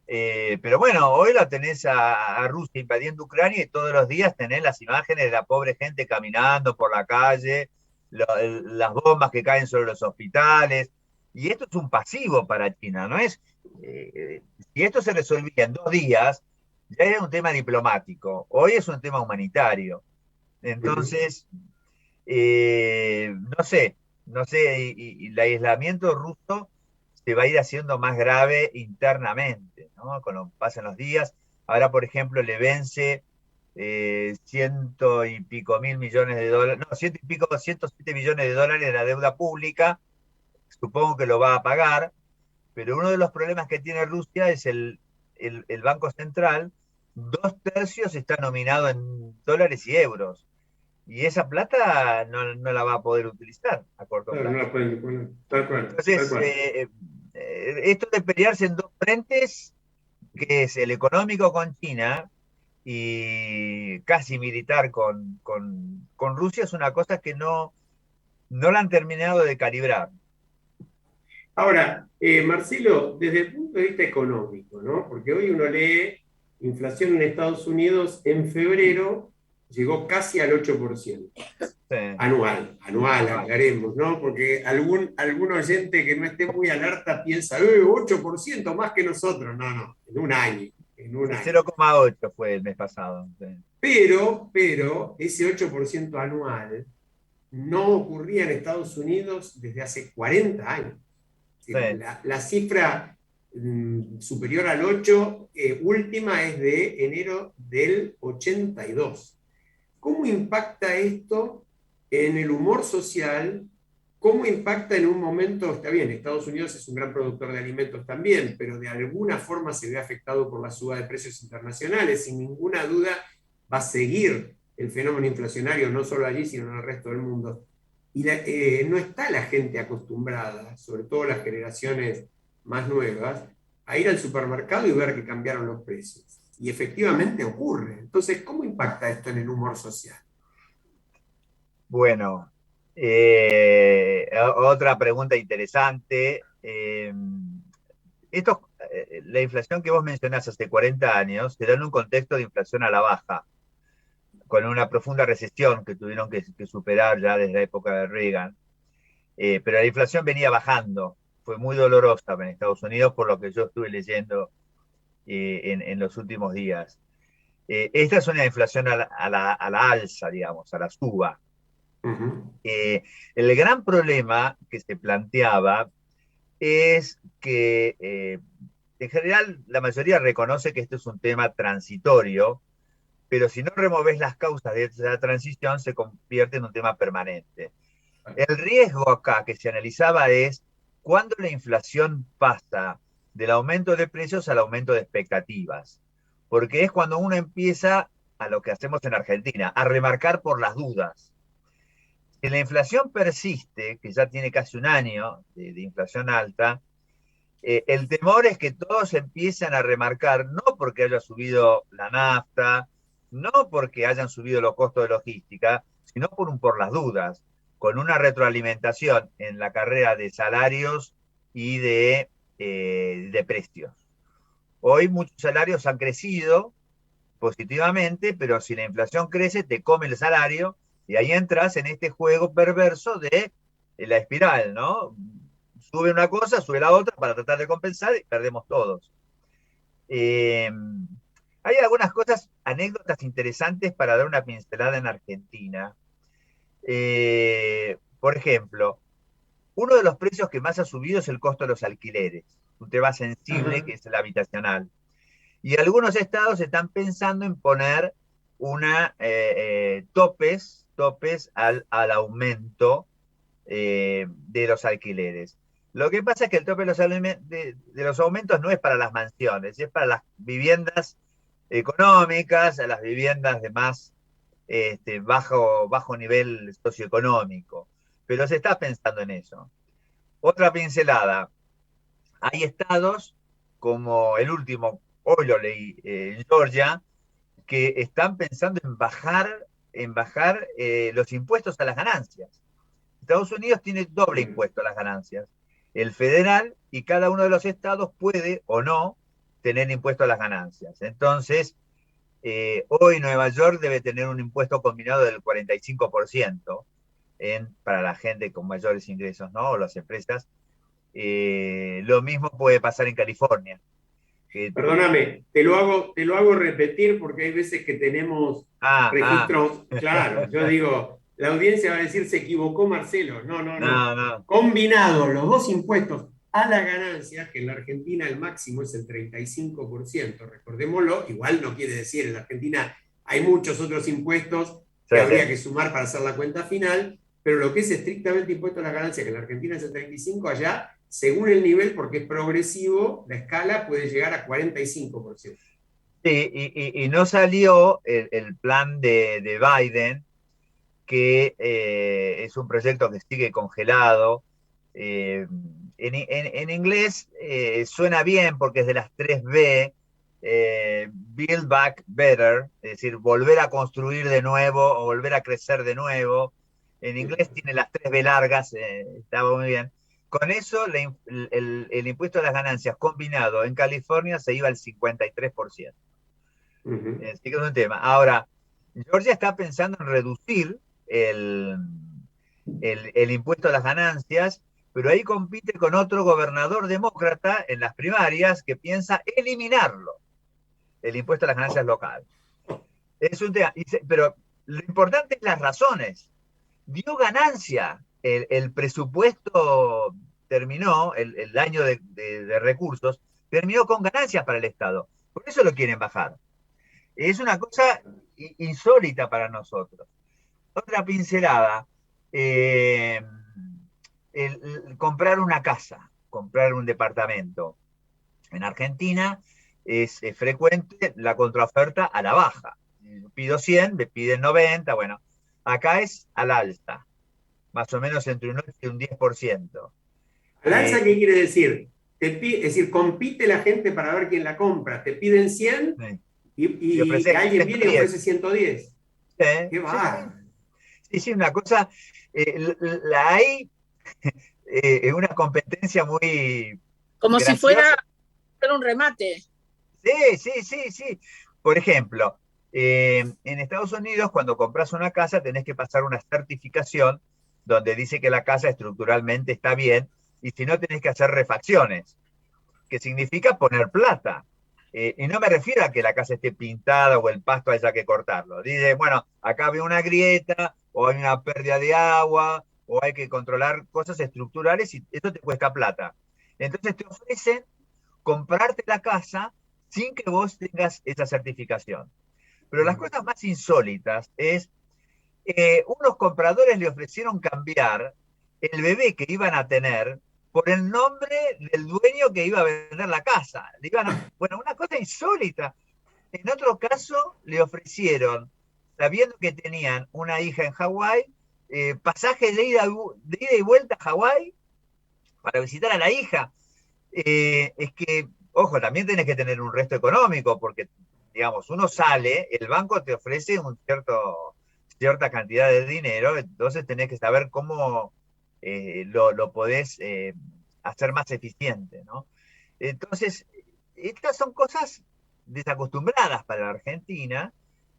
pero bueno, hoy la tenés a Rusia invadiendo Ucrania y todos los días tenés las imágenes de la pobre gente caminando por la calle, las bombas que caen sobre los hospitales, y esto es un pasivo para China, ¿no es? Si esto se resolvía en 2 días, ya era un tema diplomático, hoy es un tema humanitario. Entonces, no sé, y el aislamiento ruso se va a ir haciendo más grave internamente, ¿no? Con lo que pasan los días. Ahora, por ejemplo, le vence 100 y pico mil millones de dólares, no, 107 millones de dólares de la deuda pública. Supongo que lo va a pagar, pero uno de los problemas que tiene Rusia es el Banco Central. 2/3 está nominado en dólares y euros. Y esa plata no la va a poder utilizar a corto plazo. No la pueden poner, tal cual. Entonces, tal cual. Esto de pelearse en 2 frentes, que es el económico con China y casi militar con Rusia, es una cosa que no la han terminado de calibrar. Ahora, Marcelo, desde el punto de vista económico, ¿no? Porque hoy uno lee inflación en Estados Unidos en febrero llegó casi al 8%. Sí. Anual, aclaremos, ¿no? Porque algún oyente que no esté muy alerta piensa, 8% más que nosotros. No, en un año. 0,8 fue el mes pasado. Sí. Pero ese 8% anual no ocurría en Estados Unidos desde hace 40 años. Sí. La cifra superior al 8, última, es de enero del 82. ¿Cómo impacta esto en el humor social? ¿Cómo impacta en un momento? Está bien, Estados Unidos es un gran productor de alimentos también, pero de alguna forma se ve afectado por la suba de precios internacionales. Sin ninguna duda va a seguir el fenómeno inflacionario, no solo allí, sino en el resto del mundo. Y no está la gente acostumbrada, sobre todo las generaciones más nuevas, a ir al supermercado y ver que cambiaron los precios. Y efectivamente ocurre. Entonces, ¿cómo impacta esto en el humor social? Bueno, otra pregunta interesante. La inflación que vos mencionás hace 40 años se da en un contexto de inflación a la baja, con una profunda recesión que tuvieron que superar ya desde la época de Reagan. Pero la inflación venía bajando, fue muy dolorosa en Estados Unidos, por lo que yo estuve leyendo en los últimos días. Esta es una inflación a la alza, digamos, a la suba. El gran problema que se planteaba es que en general la mayoría reconoce que esto es un tema transitorio, pero si no removes las causas de esa transición se convierte en un tema permanente. El riesgo acá que se analizaba es cuándo la inflación pasa del aumento de precios al aumento de expectativas, porque es cuando uno empieza a lo que hacemos en Argentina, a remarcar por las dudas. Si la inflación persiste, que ya tiene casi un año de inflación alta, el temor es que todos empiezan a remarcar, no porque haya subido la nafta, no porque hayan subido los costos de logística, sino por las dudas, con una retroalimentación en la carrera de salarios y de precios. Hoy muchos salarios han crecido positivamente, pero si la inflación crece, te come el salario, y ahí entras en este juego perverso de la espiral, ¿no? Sube una cosa, sube la otra para tratar de compensar y perdemos todos. Hay algunas cosas, anécdotas interesantes para dar una pincelada en Argentina. Por ejemplo, uno de los precios que más ha subido es el costo de los alquileres, un tema sensible que es el habitacional. Y algunos estados están pensando en poner topes al aumento de los alquileres. Lo que pasa es que el tope de los aumentos no es para las mansiones, es para las viviendas económicas, a las viviendas de más bajo nivel socioeconómico. Pero se está pensando en eso. Otra pincelada. Hay estados, como el último, hoy lo leí, Georgia, que están pensando en bajar los impuestos a las ganancias. Estados Unidos tiene doble impuesto a las ganancias, el federal, y cada uno de los estados puede o no tener impuesto a las ganancias. Entonces, hoy Nueva York debe tener un impuesto combinado del 45% para la gente con mayores ingresos, ¿no? O las empresas. Lo mismo puede pasar en California. Perdóname, te lo hago repetir porque hay veces que tenemos registros. Claro, yo digo, la audiencia va a decir, se equivocó Marcelo. No. Combinado los dos impuestos a la ganancia, que en la Argentina el máximo es el 35%, recordémoslo, igual no quiere decir, en la Argentina hay muchos otros impuestos que habría que sumar para hacer la cuenta final, pero lo que es estrictamente impuesto a la ganancia, que en la Argentina es el 35%, allá, según el nivel, porque es progresivo, la escala puede llegar a 45%. Sí, y no salió el plan de Biden, que es un proyecto que sigue congelado. En inglés suena bien porque es de las 3B, Build Back Better, es decir, volver a construir de nuevo o volver a crecer de nuevo. En inglés tiene las 3B largas, está muy bien. Con eso el impuesto a las ganancias combinado en California se iba al 53%. Así que es un tema. Ahora, Georgia está pensando en reducir el impuesto a las ganancias, pero ahí compite con otro gobernador demócrata en las primarias que piensa eliminarlo, el impuesto a las ganancias local. Es un tema, pero lo importante es las razones. dio ganancia. El presupuesto terminó, el año de recursos, terminó con ganancias para el Estado. Por eso lo quieren bajar. Es una cosa insólita para nosotros. Otra pincelada, comprar una casa, comprar un departamento. En Argentina es frecuente la contraoferta a la baja. Pido 100, me piden 90, bueno, acá es al alza, más o menos entre un 8 y un 10%. ¿Al alza qué quiere decir? Es decir, compite la gente para ver quién la compra. Te piden 100 y alguien viene y ofrece 110. ¡Qué va! Sí, una cosa, la hay es una competencia muy como graciosa. Si fuera un remate. Sí. Por ejemplo, en Estados Unidos, cuando compras una casa, tenés que pasar una certificación donde dice que la casa estructuralmente está bien, y si no, tenés que hacer refacciones, que significa poner plata. Y no me refiero a que la casa esté pintada o el pasto haya que cortarlo. Dice, bueno, acá veo una grieta, o hay una pérdida de agua, o hay que controlar cosas estructurales, y eso te cuesta plata. Entonces te ofrecen comprarte la casa sin que vos tengas esa certificación. Pero las cosas más insólitas es, unos compradores le ofrecieron cambiar el bebé que iban a tener por el nombre del dueño que iba a vender la casa. Bueno, una cosa insólita. En otro caso, le ofrecieron, sabiendo que tenían una hija en Hawái, pasaje de ida y vuelta a Hawái para visitar a la hija. Es que, ojo, también tenés que tener un resto económico, porque, digamos, uno sale, el banco te ofrece cierta cantidad de dinero, entonces tenés que saber cómo lo podés hacer más eficiente, ¿no? Entonces, estas son cosas desacostumbradas para la Argentina,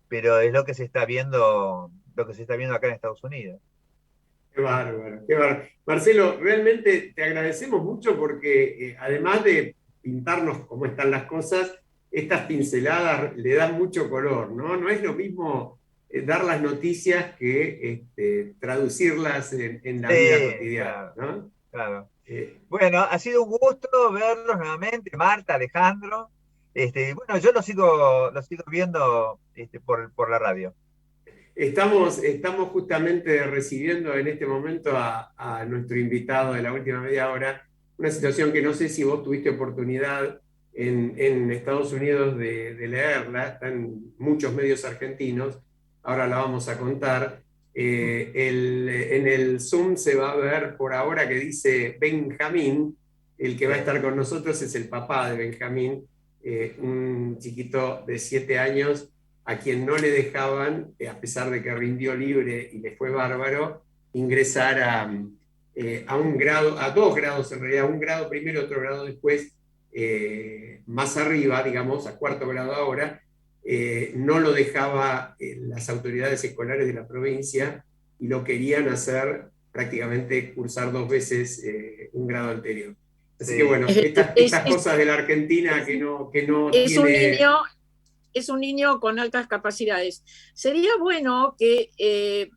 pero es lo que se está viendo acá en Estados Unidos. Qué bárbaro, qué bárbaro. Marcelo, realmente te agradecemos mucho porque además de pintarnos cómo están las cosas, estas pinceladas le dan mucho color, ¿no? No es lo mismo dar las noticias que traducirlas en la vida cotidiana, ¿no? Claro. Bueno, ha sido un gusto verlos nuevamente, Marta, Alejandro. Bueno, yo lo sigo viendo por la radio. Estamos justamente recibiendo en este momento a nuestro invitado de la última media hora, una situación que no sé si vos tuviste oportunidad en Estados Unidos de leerla, está en muchos medios argentinos, ahora la vamos a contar. En el Zoom se va a ver por ahora que dice Benjamín, el que va a estar con nosotros es el papá de Benjamín, un chiquito de 7 años, a quien no le dejaban, a pesar de que rindió libre y le fue bárbaro, ingresar a 2 grados en realidad, 1 grado primero, otro grado después, más arriba, digamos, a 4º grado ahora, no lo dejaba las autoridades escolares de la provincia y lo querían hacer prácticamente cursar 2 veces 1 grado anterior. Así que bueno, estas cosas de la Argentina que no tiene... Es un niño con altas capacidades. Sería bueno que,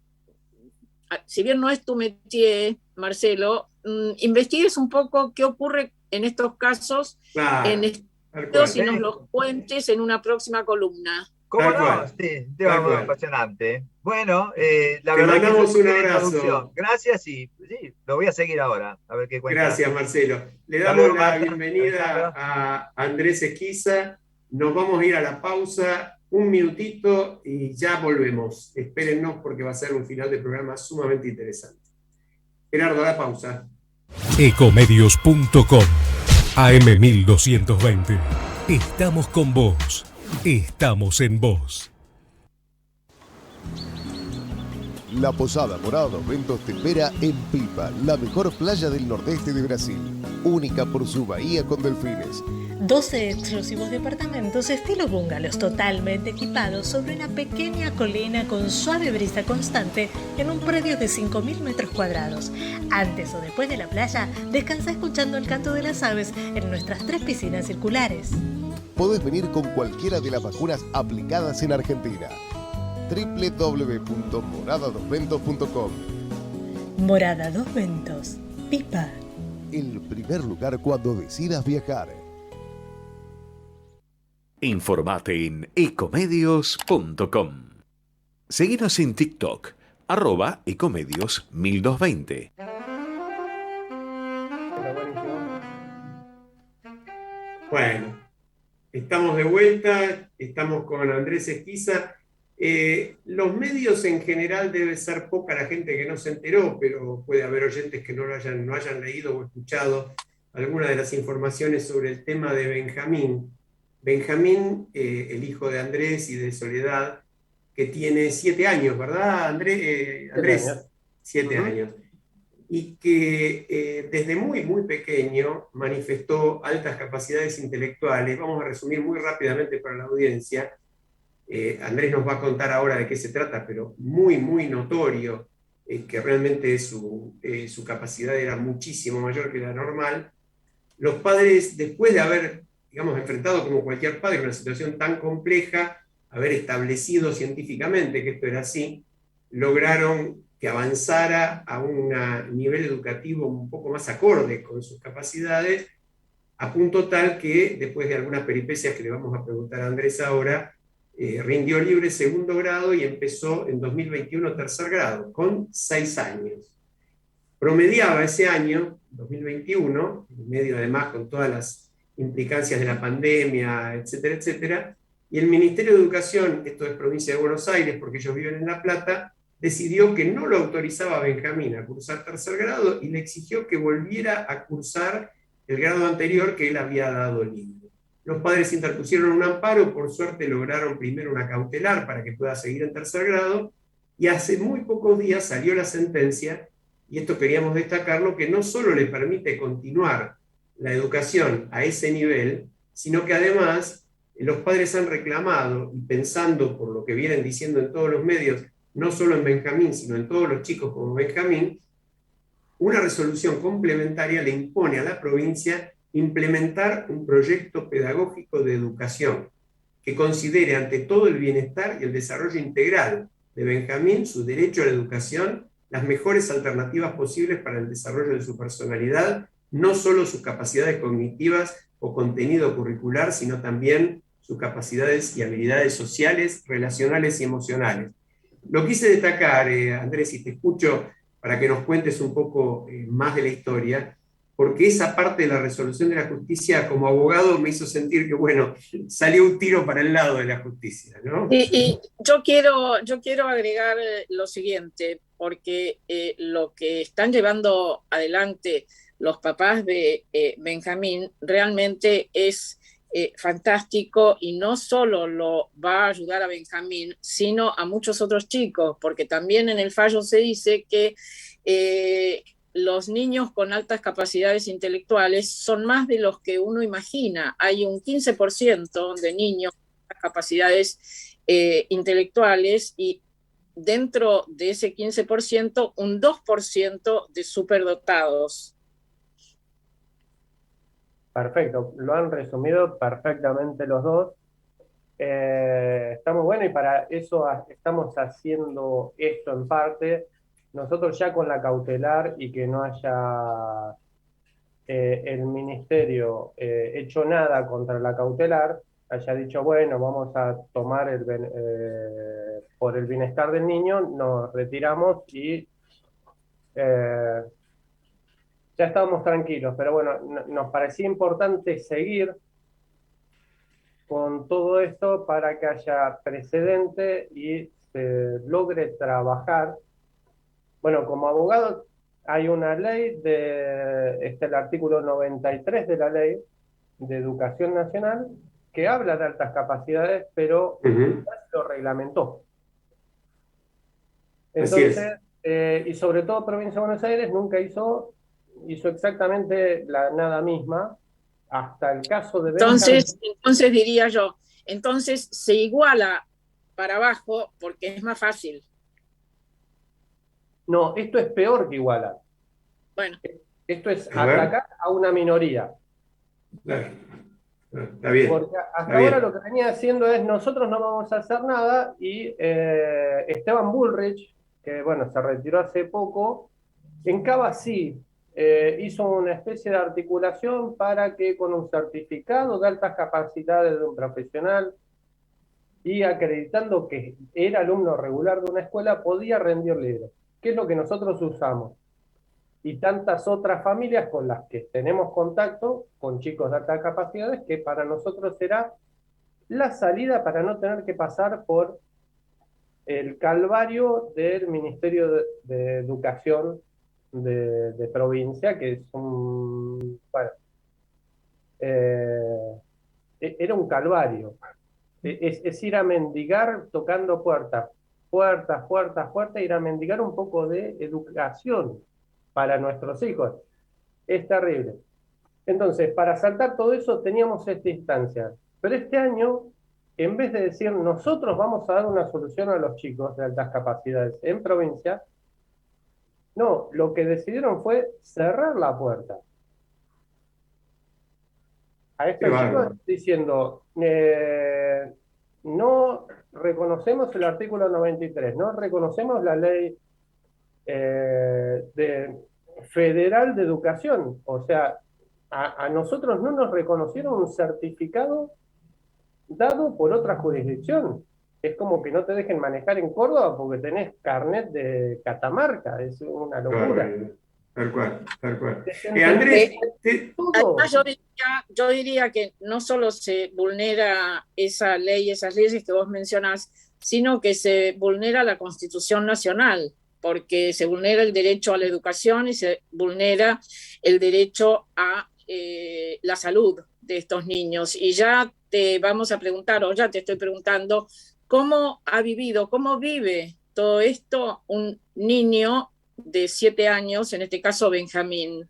si bien no es tu métier, Marcelo, investigues un poco qué ocurre en estos casos, claro, y nos los cuentes en una próxima columna. ¿Cómo no? Sí, un tema muy apasionante. Bueno, la Te verdad mandamos que un abrazo. Gracias y sí, lo voy a seguir ahora, a ver qué cuenta. Gracias, Marcelo. Le damos la bienvenida a Andrés Esquiza. Nos vamos a ir a la pausa, 1 minutito y ya volvemos. Espérennos porque va a ser un final de programa sumamente interesante. Gerardo, la pausa. Ecomedios.com AM1220. Estamos con vos. Estamos en vos. La Posada Morada dos Ventos te espera en Pipa, la mejor playa del nordeste de Brasil, única por su bahía con delfines. 12 exclusivos departamentos estilo bungalows totalmente equipados sobre una pequeña colina con suave brisa constante en un predio de 5.000 metros cuadrados. Antes o después de la playa, descansa escuchando el canto de las aves en nuestras 3 piscinas circulares. Podés venir con cualquiera de las vacunas aplicadas en Argentina. www.moradadosventos.com. Morada Dos Ventos, Pipa. El primer lugar cuando decidas viajar. Informate en ecomedios.com. Seguinos en TikTok, @ecomedios1220. Bueno, estamos de vuelta, estamos con Andrés Esquiza. Los medios en general debe ser poca la gente que no se enteró, pero puede haber oyentes que no hayan leído o escuchado alguna de las informaciones sobre el tema de Benjamín. Benjamín, el hijo de Andrés y de Soledad, que tiene 7 años, ¿verdad, Andrés? 7 años. Y que desde muy, muy pequeño manifestó altas capacidades intelectuales. Vamos a resumir muy rápidamente para la audiencia. Andrés nos va a contar ahora de qué se trata, pero muy, muy notorio que realmente su capacidad era muchísimo mayor que la normal. Los padres, después de haber, digamos, enfrentado como cualquier padre una situación tan compleja, haber establecido científicamente que esto era así, lograron que avanzara a un nivel educativo un poco más acorde con sus capacidades, a punto tal que, después de algunas peripecias que le vamos a preguntar a Andrés ahora, rindió libre segundo grado y empezó en 2021 tercer grado, con 6 años. Promediaba ese año, 2021, en medio además con todas las implicancias de la pandemia, etcétera, etcétera, y el Ministerio de Educación, esto es provincia de Buenos Aires porque ellos viven en La Plata, decidió que no lo autorizaba a Benjamín a cursar tercer grado y le exigió que volviera a cursar el grado anterior que él había dado libre. Los padres interpusieron un amparo, por suerte lograron primero una cautelar para que pueda seguir en tercer grado, y hace muy pocos días salió la sentencia, y esto queríamos destacarlo, que no solo le permite continuar la educación a ese nivel, sino que además los padres han reclamado, y pensando por lo que vienen diciendo en todos los medios, no solo en Benjamín, sino en todos los chicos como Benjamín, una resolución complementaria le impone a la provincia implementar un proyecto pedagógico de educación que considere ante todo el bienestar y el desarrollo integral de Benjamín, su derecho a la educación, las mejores alternativas posibles para el desarrollo de su personalidad, no solo sus capacidades cognitivas o contenido curricular, sino también sus capacidades y habilidades sociales, relacionales y emocionales. Lo quise destacar, Andrés, y te escucho para que nos cuentes un poco más de la historia, porque esa parte de la resolución de la justicia como abogado me hizo sentir que, bueno, salió un tiro para el lado de la justicia, ¿no? Y yo quiero agregar lo siguiente, porque lo que están llevando adelante los papás de Benjamín realmente es fantástico, y no solo lo va a ayudar a Benjamín, sino a muchos otros chicos, porque también en el fallo se dice que los niños con altas capacidades intelectuales son más de los que uno imagina. Hay un 15% de niños con capacidades intelectuales, y dentro de ese 15%, un 2% de superdotados. Perfecto, lo han resumido perfectamente los dos. Está muy bueno, y para eso estamos haciendo esto en parte. Nosotros ya con la cautelar, y que no haya el ministerio hecho nada contra la cautelar, haya dicho, bueno, vamos a tomar por el bienestar del niño, nos retiramos y ya estábamos tranquilos. Pero bueno, nos parecía importante seguir con todo esto para que haya precedente y se logre trabajar. Bueno, como abogado hay una ley, el artículo 93 de la Ley de Educación Nacional, que habla de altas capacidades, pero lo reglamentó. Entonces, y sobre todo Provincia de Buenos Aires nunca hizo exactamente la nada misma, hasta el caso de Entonces diría yo, entonces se iguala para abajo porque es más fácil. No, esto es peor que igualar. Bueno. Esto es atacar a una minoría. Claro. Está bien. Porque hasta ahora lo que venía haciendo es, nosotros no vamos a hacer nada, y Esteban Bullrich, que bueno, se retiró hace poco, En Cava sí, hizo una especie de articulación para que con un certificado de altas capacidades de un profesional y acreditando que era alumno regular de una escuela, podía rendir libre, que es lo que nosotros usamos. Y tantas otras familias con las que tenemos contacto, con chicos de altas capacidades, que para nosotros será la salida para no tener que pasar por el calvario del Ministerio de Educación de provincia, que es un... Bueno, era un calvario. Es ir a mendigar tocando puertas, ir a mendigar un poco de educación para nuestros hijos. Es terrible. Entonces, para saltar todo eso teníamos esta instancia. Pero este año, en vez de decir nosotros vamos a dar una solución a los chicos de altas capacidades en provincia, no, lo que decidieron fue cerrar la puerta a estos chicos diciendo, no reconocemos el artículo 93, no reconocemos la ley federal de educación, o sea, a nosotros no nos reconocieron un certificado dado por otra jurisdicción. Es como que no te dejen manejar en Córdoba porque tenés carnet de Catamarca, es una locura. Tal cual. Andrés, además yo diría que no solo se vulnera esa ley, esas leyes que vos mencionás, sino que se vulnera la Constitución Nacional, porque se vulnera el derecho a la educación y se vulnera el derecho a la salud de estos niños. Y ya te vamos a preguntar, o ya te estoy preguntando, ¿cómo ha vivido, cómo vive todo esto un niño de 7 años, en este caso Benjamín?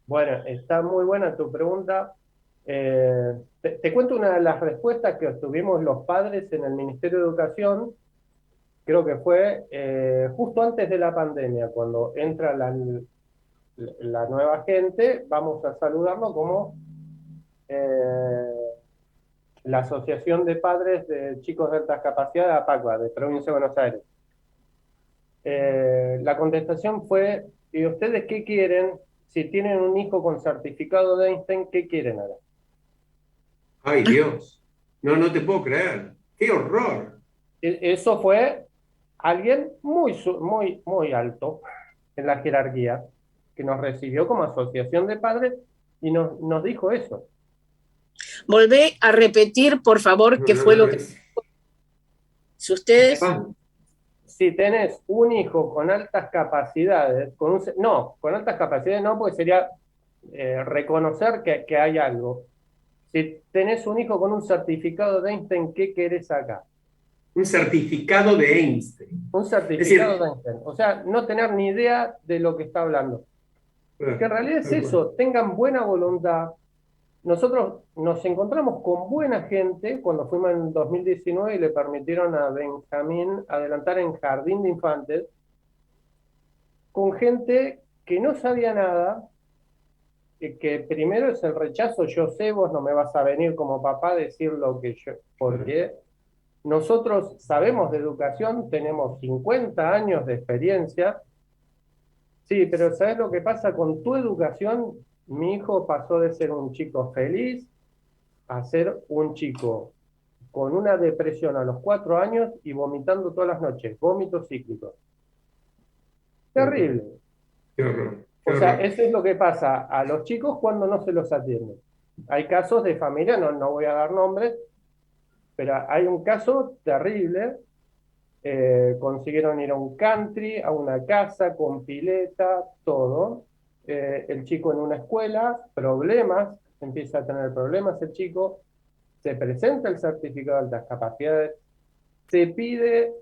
Bueno, está muy buena tu pregunta. Te cuento una de las respuestas que obtuvimos los padres en el Ministerio de Educación, creo que fue justo antes de la pandemia, cuando entra la nueva gente, vamos a saludarlo como la Asociación de Padres de Chicos de Altas Capacidades, APACBA, de Provincia de Buenos Aires. La contestación fue, ¿y ustedes qué quieren? Si tienen un hijo con certificado de Einstein, ¿qué quieren ahora? ¡Ay, Dios! No te puedo creer. ¡Qué horror! Eso fue alguien muy alto en la jerarquía, que nos recibió como asociación de padres y nos dijo eso. Volvé a repetir, por favor, qué fue lo que... Si ustedes... Si tenés un hijo con altas capacidades, con altas capacidades no, porque sería reconocer que hay algo. Si tenés un hijo con un certificado de Einstein, ¿qué querés acá? Un certificado de Einstein. Un certificado de Einstein. O sea, no tener ni idea de lo que está hablando. Que en realidad es eso, tengan buena voluntad. Nosotros nos encontramos con buena gente cuando fuimos en 2019 y le permitieron a Benjamín adelantar en jardín de infantes, con gente que no sabía nada, que primero es el rechazo, yo sé, vos no me vas a venir como papá a decir lo que yo, porque nosotros sabemos de educación, tenemos 50 años de experiencia, sí, pero ¿sabes lo que pasa con tu educación? Mi hijo pasó de ser un chico feliz a ser un chico con una depresión a los 4 años y vomitando todas las noches, vómitos cíclicos. Terrible. Qué horror. O sea, eso es lo que pasa a los chicos cuando no se los atiende. Hay casos de familia, no voy a dar nombres, pero hay un caso terrible. Consiguieron ir a un country, a una casa con pileta, todo. El chico en una escuela, problemas, empieza a tener problemas el chico, se presenta el certificado de altas capacidades, se pide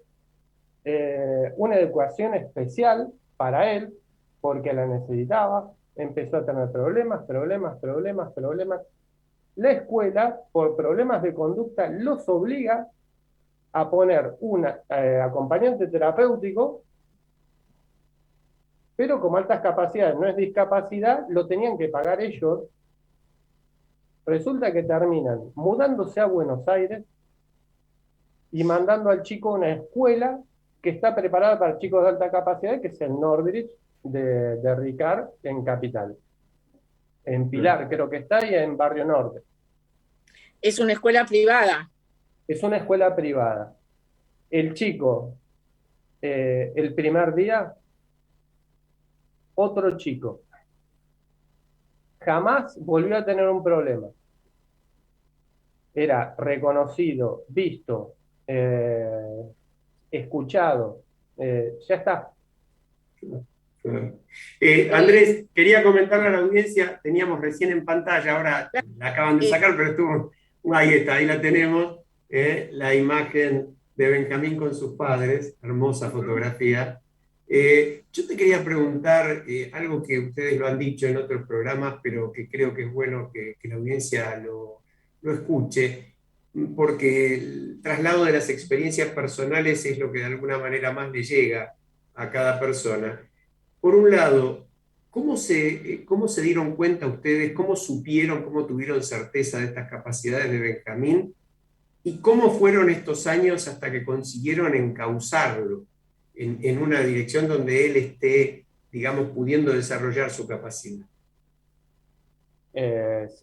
una educación especial para él, porque la necesitaba, empezó a tener problemas. La escuela, por problemas de conducta, los obliga a poner un acompañante terapéutico, pero como altas capacidades no es discapacidad, lo tenían que pagar ellos. Resulta que terminan mudándose a Buenos Aires y mandando al chico a una escuela que está preparada para chicos de alta capacidad, que es el Nordbridge de Ricard en Capital. En Pilar creo que está y en Barrio Norte. ¿Es una escuela privada? Es una escuela privada. El chico, el primer día, otro chico. Jamás volvió a tener un problema. Era reconocido, visto, escuchado. Ya está. Andrés, quería comentarle a la audiencia, teníamos recién en pantalla, ahora la acaban de sacar, pero estuvo, ahí está, ahí la tenemos, la imagen de Benjamín con sus padres, hermosa fotografía. Yo te quería preguntar algo que ustedes lo han dicho en otros programas, pero que creo que es bueno que la audiencia lo escuche, porque el traslado de las experiencias personales es lo que de alguna manera más le llega a cada persona. Por un lado, ¿cómo se dieron cuenta ustedes, cómo supieron, cómo tuvieron certeza de estas capacidades de Benjamín y cómo fueron estos años hasta que consiguieron encauzarlo en una dirección donde él esté, digamos, pudiendo desarrollar su capacidad?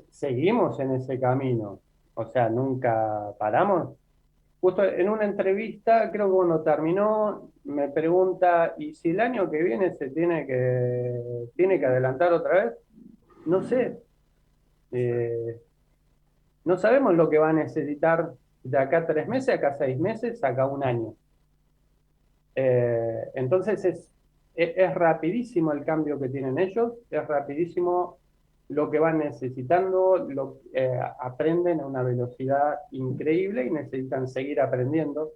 Seguimos en ese camino, o sea, nunca paramos. Justo en una entrevista, creo que cuando terminó, me pregunta, ¿y si el año que viene se tiene que adelantar otra vez? No sé. No sabemos lo que va a necesitar de acá a 3 meses, acá a 6 meses, acá a 1 año. Entonces es rapidísimo el cambio que tienen ellos, es rapidísimo lo que van necesitando, aprenden a una velocidad increíble y necesitan seguir aprendiendo,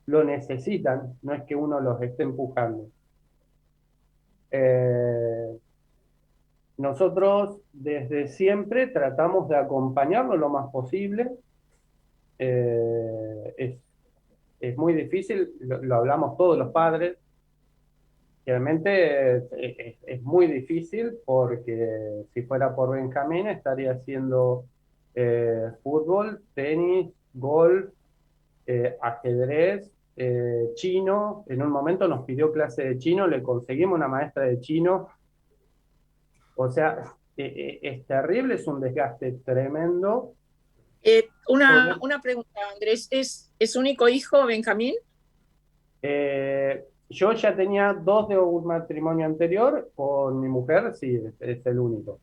lo necesitan, no es que uno los esté empujando. Nosotros desde siempre tratamos de acompañarlo lo más posible. Es muy difícil, lo hablamos todos los padres. Realmente es muy difícil porque si fuera por Benjamín estaría haciendo fútbol, tenis, golf, ajedrez, chino. En un momento nos pidió clase de chino, le conseguimos una maestra de chino. O sea, es terrible, es un desgaste tremendo. Una pregunta, Andrés, ¿es único hijo Benjamín? Yo ya tenía 2 de un matrimonio anterior, con mi mujer, sí, es el único.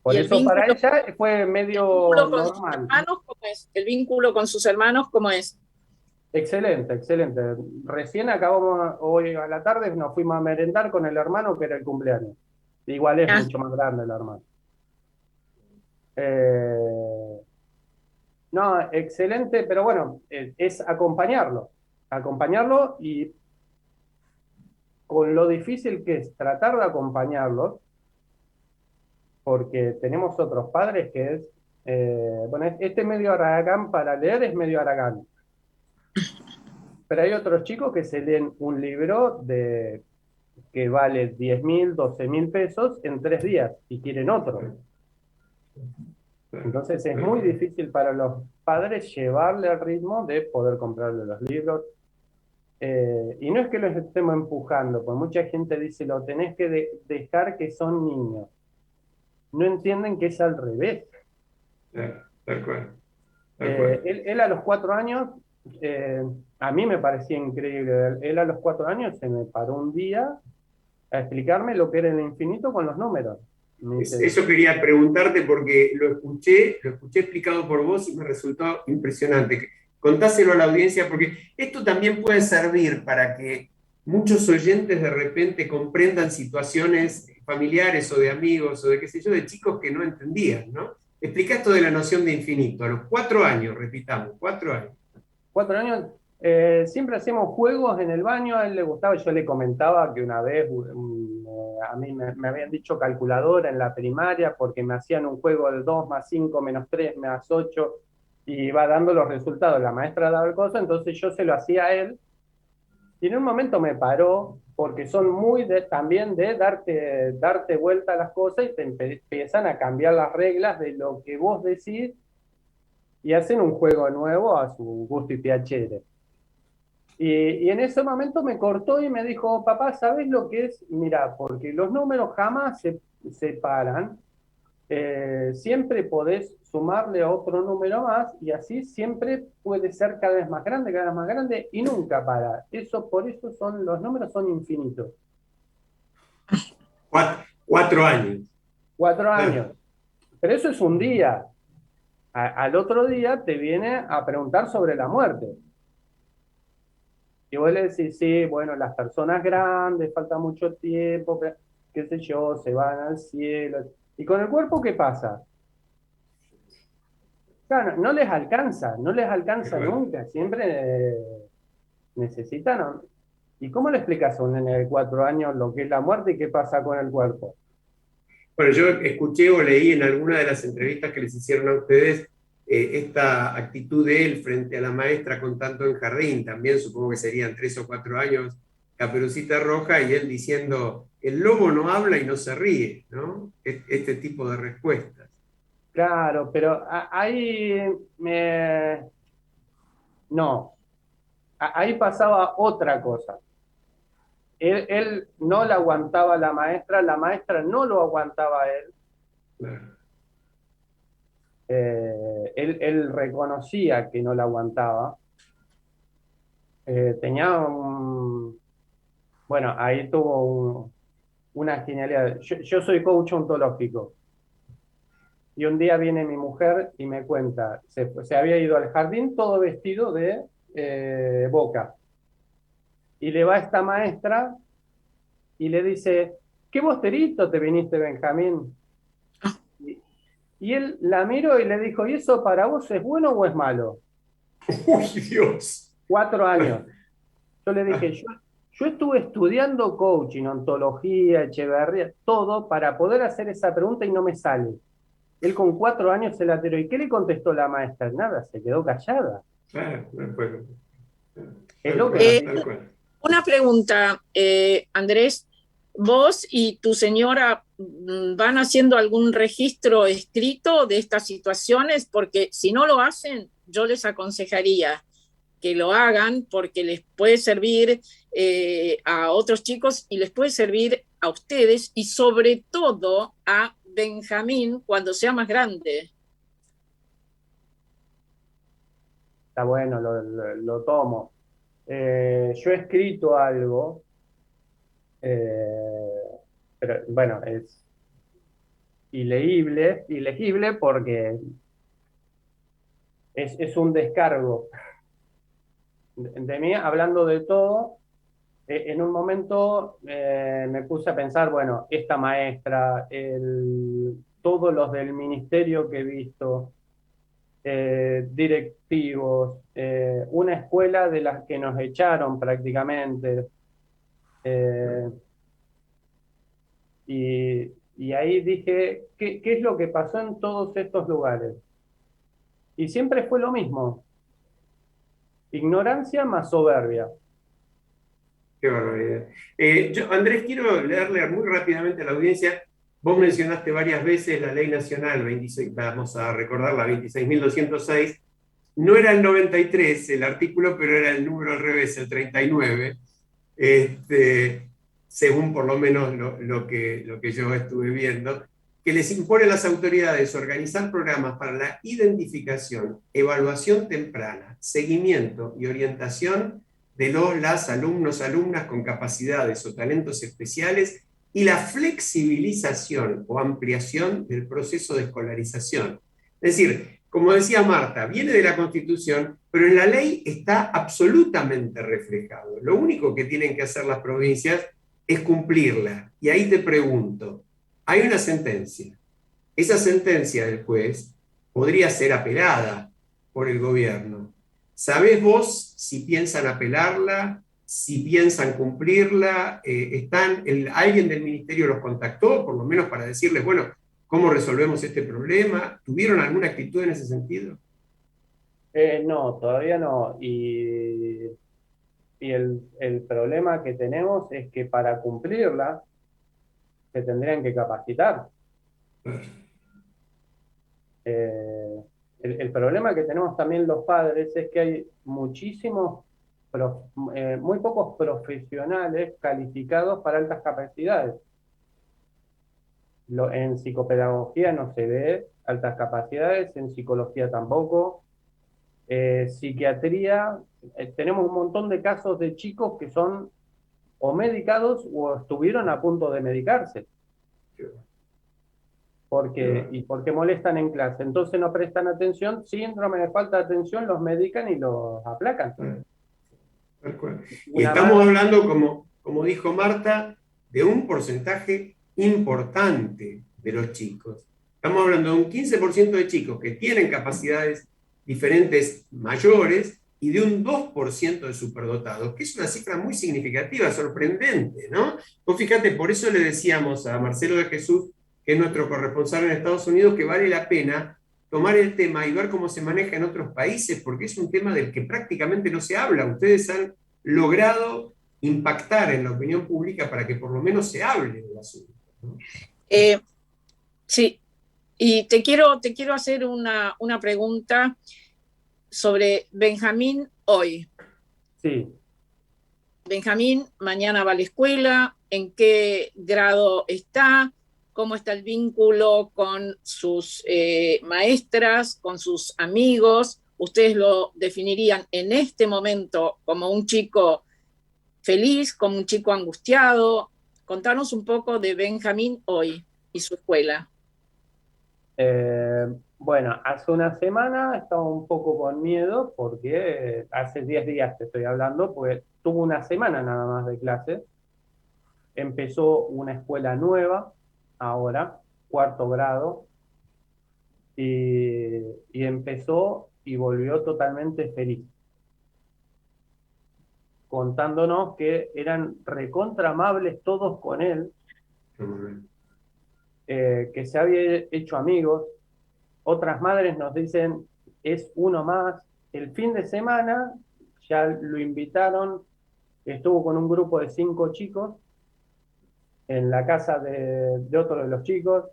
Por eso para ella fue medio normal. ¿Cómo es? ¿El vínculo con sus hermanos cómo es? Excelente, excelente. Recién acabamos, hoy a la tarde nos fuimos a merendar con el hermano que era el cumpleaños. Igual es mucho más grande el hermano. No, excelente, pero bueno, es acompañarlo y con lo difícil que es tratar de acompañarlos, porque tenemos otros padres que es, bueno, este medio Aragán para leer es medio Aragán, pero hay otros chicos que se leen un libro que vale 10.000, 12.000 pesos en 3 días y quieren otro. Entonces es muy difícil para los padres llevarle al ritmo de poder comprarle los libros. Y no es que los estemos empujando, porque mucha gente dice, lo tenés que dejar que son niños. No entienden que es al revés. Tal cual. Él a los 4 años, a mí me parecía increíble. Él a los 4 años se me paró un día a explicarme lo que era el infinito con los números. Eso quería preguntarte porque lo escuché explicado por vos y me resultó impresionante. Contáselo a la audiencia porque esto también puede servir para que muchos oyentes de repente comprendan situaciones familiares o de amigos o de qué sé yo, de chicos que no entendían, ¿no? Explica esto de la noción de infinito. A los 4 años, repitamos, 4 años. 4 años, siempre hacíamos juegos en el baño, a él le gustaba, yo le comentaba que una vez a mí me habían dicho calculadora en la primaria porque me hacían un juego de 2 más 5 menos 3 más 8 y iba dando los resultados, la maestra daba el cosa, entonces yo se lo hacía a él y en un momento me paró porque son muy también de darte vuelta a las cosas y te empiezan a cambiar las reglas de lo que vos decís y hacen un juego nuevo a su gusto y piacere. Y en ese momento me cortó y me dijo, papá, ¿sabes lo que es? Mira, porque los números jamás se separan, siempre podés sumarle a otro número más y así siempre puede ser cada vez más grande y nunca para. Por eso los números son infinitos. 4 años. 4 años. Pero eso es un día. Al otro día te viene a preguntar sobre la muerte. Y vos le decís, sí, bueno, las personas grandes, falta mucho tiempo, qué sé yo, se van al cielo. ¿Y con el cuerpo qué pasa? Claro, no les alcanza nunca, siempre necesitan. ¿Y cómo le explicas a un nene de 4 años lo que es la muerte y qué pasa con el cuerpo? Bueno, yo escuché o leí en alguna de las entrevistas que les hicieron a ustedes esta actitud de él frente a la maestra contando en jardín, también supongo que serían 3 o 4 años, Caperucita Roja, y él diciendo, el lobo no habla y no se ríe, ¿no? Este tipo de respuestas. Claro, pero ahí no, ahí pasaba otra cosa. Él no la aguantaba la maestra no lo aguantaba a él. Claro. Él reconocía que no la aguantaba. Bueno, ahí tuvo una genialidad. Yo soy coach ontológico. Y un día viene mi mujer y me cuenta, se había ido al jardín todo vestido de Boca. Y le va esta maestra y le dice, ¿qué bosterito te viniste, Benjamín? Y él la miró y le dijo, ¿y eso para vos es bueno o es malo? ¡Uy, Dios! 4 años. Yo le dije, yo estuve estudiando coaching, ontología, Echeverría, todo para poder hacer esa pregunta y no me sale. Él con 4 años se la tiró. ¿Y qué le contestó la maestra? Nada, se quedó callada. Es lo que una pregunta, Andrés. ¿Vos y tu señora van haciendo algún registro escrito de estas situaciones? Porque si no lo hacen, yo les aconsejaría que lo hagan porque les puede servir a otros chicos y les puede servir a ustedes y sobre todo a Benjamín cuando sea más grande. Está bueno, lo tomo. Yo he escrito algo, pero bueno, es ilegible porque es un descargo de mí, hablando de todo. En un momento me puse a pensar, bueno, esta maestra, todos los del ministerio que he visto, directivos, una escuela de las que nos echaron prácticamente. Y ahí dije, ¿qué es lo que pasó en todos estos lugares? Y siempre fue lo mismo. Ignorancia más soberbia. Qué barbaridad. Andrés, quiero leerle muy rápidamente a la audiencia. Vos mencionaste varias veces la ley nacional, vamos a recordar la 26.206. No era el 93 el artículo, pero era el número al revés, el 39. Según por lo menos lo que yo estuve viendo, que les impone a las autoridades organizar programas para la identificación, evaluación temprana, seguimiento y orientación de las alumnos, alumnas con capacidades o talentos especiales y la flexibilización o ampliación del proceso de escolarización. Es decir, como decía Marta, viene de la Constitución, pero en la ley está absolutamente reflejado. Lo único que tienen que hacer las provincias es cumplirla. Y ahí te pregunto, hay una sentencia. Esa sentencia del juez podría ser apelada por el gobierno. ¿Sabés vos si piensan apelarla, si piensan cumplirla? ¿Alguien del ministerio los contactó, por lo menos para decirles, bueno, ¿cómo resolvemos este problema? ¿Tuvieron alguna actitud en ese sentido? No, todavía no. Y el problema que tenemos es que para cumplirla se tendrían que capacitar. El problema que tenemos también los padres es que hay muchísimos muy pocos profesionales calificados para altas capacidades. En psicopedagogía no se ve altas capacidades, en psicología tampoco. Psiquiatría, tenemos un montón de casos de chicos que son o medicados o estuvieron a punto de medicarse. Porque molestan en clase. Entonces no prestan atención, síndrome de falta de atención, los medican y los aplacan. Tal cual. Y estamos hablando, como dijo Marta, de un porcentaje importante de los chicos. Estamos hablando de un 15% de chicos que tienen capacidades diferentes mayores y de un 2% de superdotados, que es una cifra muy significativa, sorprendente, ¿no? Pues fíjate, por eso le decíamos a Marcelo de Jesús, que es nuestro corresponsal en Estados Unidos, que vale la pena tomar el tema y ver cómo se maneja en otros países, porque es un tema del que prácticamente no se habla. Ustedes han logrado impactar en la opinión pública para que por lo menos se hable del asunto, ¿no? Sí, y te quiero hacer una pregunta sobre Benjamín hoy. Sí. Benjamín mañana va a la escuela, ¿en qué grado está? ¿Cómo está el vínculo con sus maestras, con sus amigos? ¿Ustedes lo definirían en este momento como un chico feliz, como un chico angustiado? Contanos un poco de Benjamín hoy y su escuela. Bueno, hace una semana estaba un poco con miedo porque hace 10 días te estoy hablando, pues tuvo una semana nada más de clase. Empezó una escuela nueva ahora, 4º grado, y empezó y volvió totalmente feliz, contándonos que eran recontra amables todos con él, que se había hecho amigos. Otras madres nos dicen, es uno más. El fin de semana ya lo invitaron, estuvo con un grupo de 5 chicos en la casa de otro de los chicos.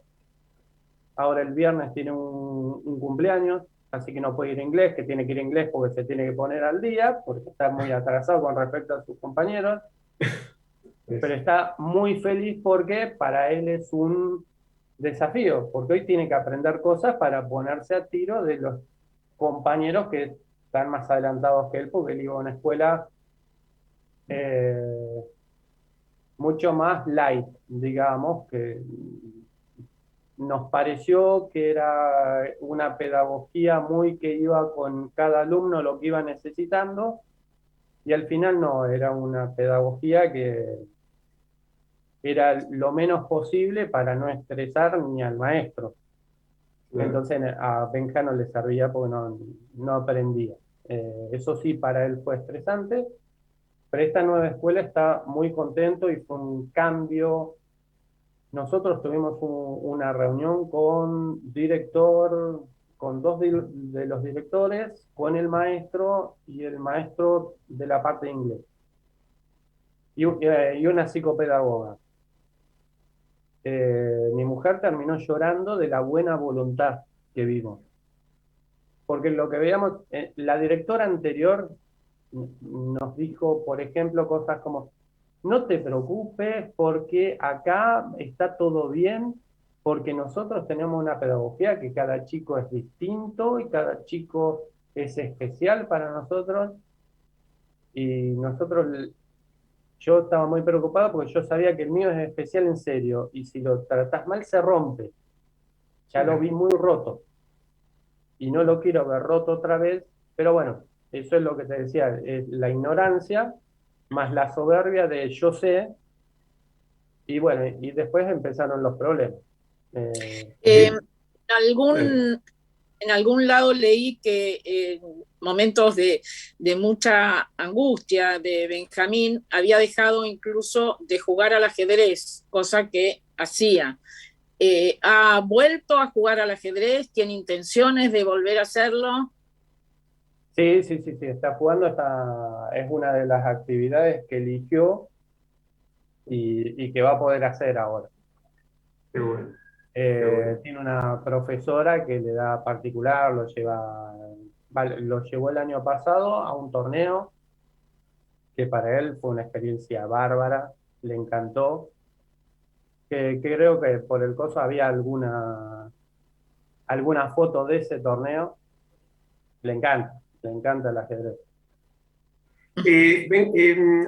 Ahora el viernes tiene un cumpleaños, así que no puede ir a inglés, que tiene que ir a inglés porque se tiene que poner al día, porque está muy atrasado con respecto a sus compañeros. Pero está muy feliz porque para él es un desafío, porque hoy tiene que aprender cosas para ponerse a tiro de los compañeros que están más adelantados que él, porque él iba a una escuela mucho más light, digamos, que nos pareció que era una pedagogía muy que iba con cada alumno lo que iba necesitando, y al final no, era una pedagogía que era lo menos posible para no estresar ni al maestro. Entonces a Benja no le servía porque no aprendía. Eso sí, para él fue estresante, pero esta nueva escuela está muy contento y fue un cambio. Nosotros tuvimos una reunión con director, con 2 de los directores, con el maestro y el maestro de la parte de inglés. Y una psicopedagoga. Mi mujer terminó llorando de la buena voluntad que vimos. Porque lo que veíamos, la directora anterior nos dijo, por ejemplo, cosas como, no te preocupes porque acá está todo bien, porque nosotros tenemos una pedagogía que cada chico es distinto y cada chico es especial para nosotros. Y yo estaba muy preocupado porque yo sabía que el mío es especial en serio, y si lo tratás mal se rompe. Ya lo vi muy roto y no lo quiero ver roto otra vez, pero bueno, eso es lo que te decía, es la ignorancia más la soberbia de yo sé, y bueno, y después empezaron los problemas. En algún lado leí que en momentos de mucha angustia de Benjamín había dejado incluso de jugar al ajedrez, cosa que hacía. ¿Ha vuelto a jugar al ajedrez? ¿Tiene intenciones de volver a hacerlo? Sí, está jugando, es una de las actividades que eligió y que va a poder hacer ahora. Qué bueno. Tiene una profesora que le da particular, lo llevó el año pasado a un torneo que para él fue una experiencia bárbara, le encantó, que creo que por el coso había alguna foto de ese torneo, le encanta el ajedrez.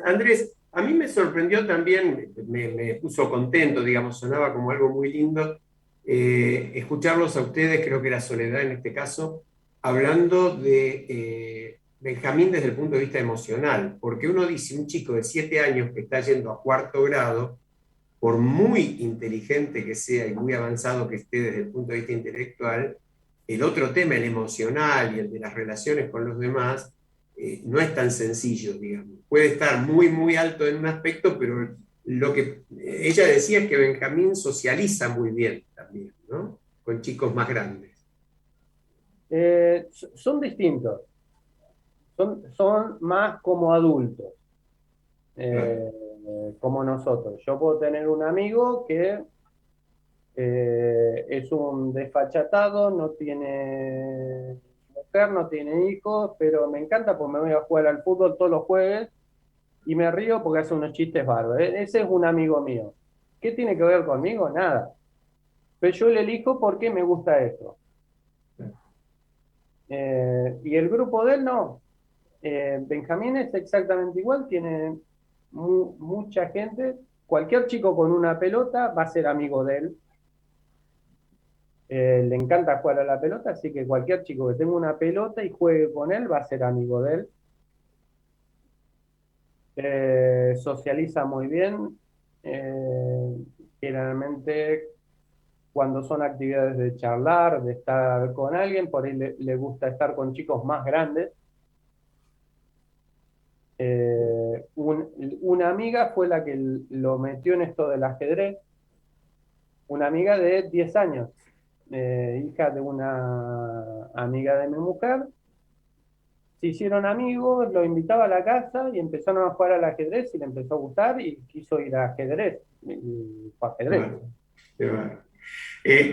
Andrés, a mí me sorprendió también, me puso contento, digamos, sonaba como algo muy lindo, escucharlos a ustedes, creo que era Soledad en este caso, hablando de Benjamín desde el punto de vista emocional, porque uno dice, un chico de 7 años que está yendo a 4º grado, por muy inteligente que sea y muy avanzado que esté desde el punto de vista intelectual, el otro tema, el emocional y el de las relaciones con los demás, no es tan sencillo, digamos. Puede estar muy, muy alto en un aspecto, pero lo que ella decía es que Benjamín socializa muy bien también, ¿no? Con chicos más grandes. Son distintos. Son más como adultos. Como nosotros. Yo puedo tener un amigo que es un desfachatado, no tiene mujer, no tiene hijos, pero me encanta porque me voy a jugar al fútbol todos los jueves y me río porque hace unos chistes bárbaros. Ese es un amigo mío. ¿Qué tiene que ver conmigo? Nada. Pero yo le elijo porque me gusta eso. Y el grupo de él no. Benjamín es exactamente igual, tiene mucha gente. Cualquier chico con una pelota va a ser amigo de él. Le encanta jugar a la pelota, así que cualquier chico que tenga una pelota y juegue con él va a ser amigo de él. Socializa muy bien. Generalmente cuando son actividades de charlar, de estar con alguien, por ahí le gusta estar con chicos más grandes. Una amiga fue la que lo metió en esto del ajedrez, una amiga de 10 años, hija de una amiga de mi mujer. Se hicieron amigos, lo invitaba a la casa y empezaron a jugar al ajedrez y le empezó a gustar y quiso ir a ajedrez. Y fue ajedrez. Bueno.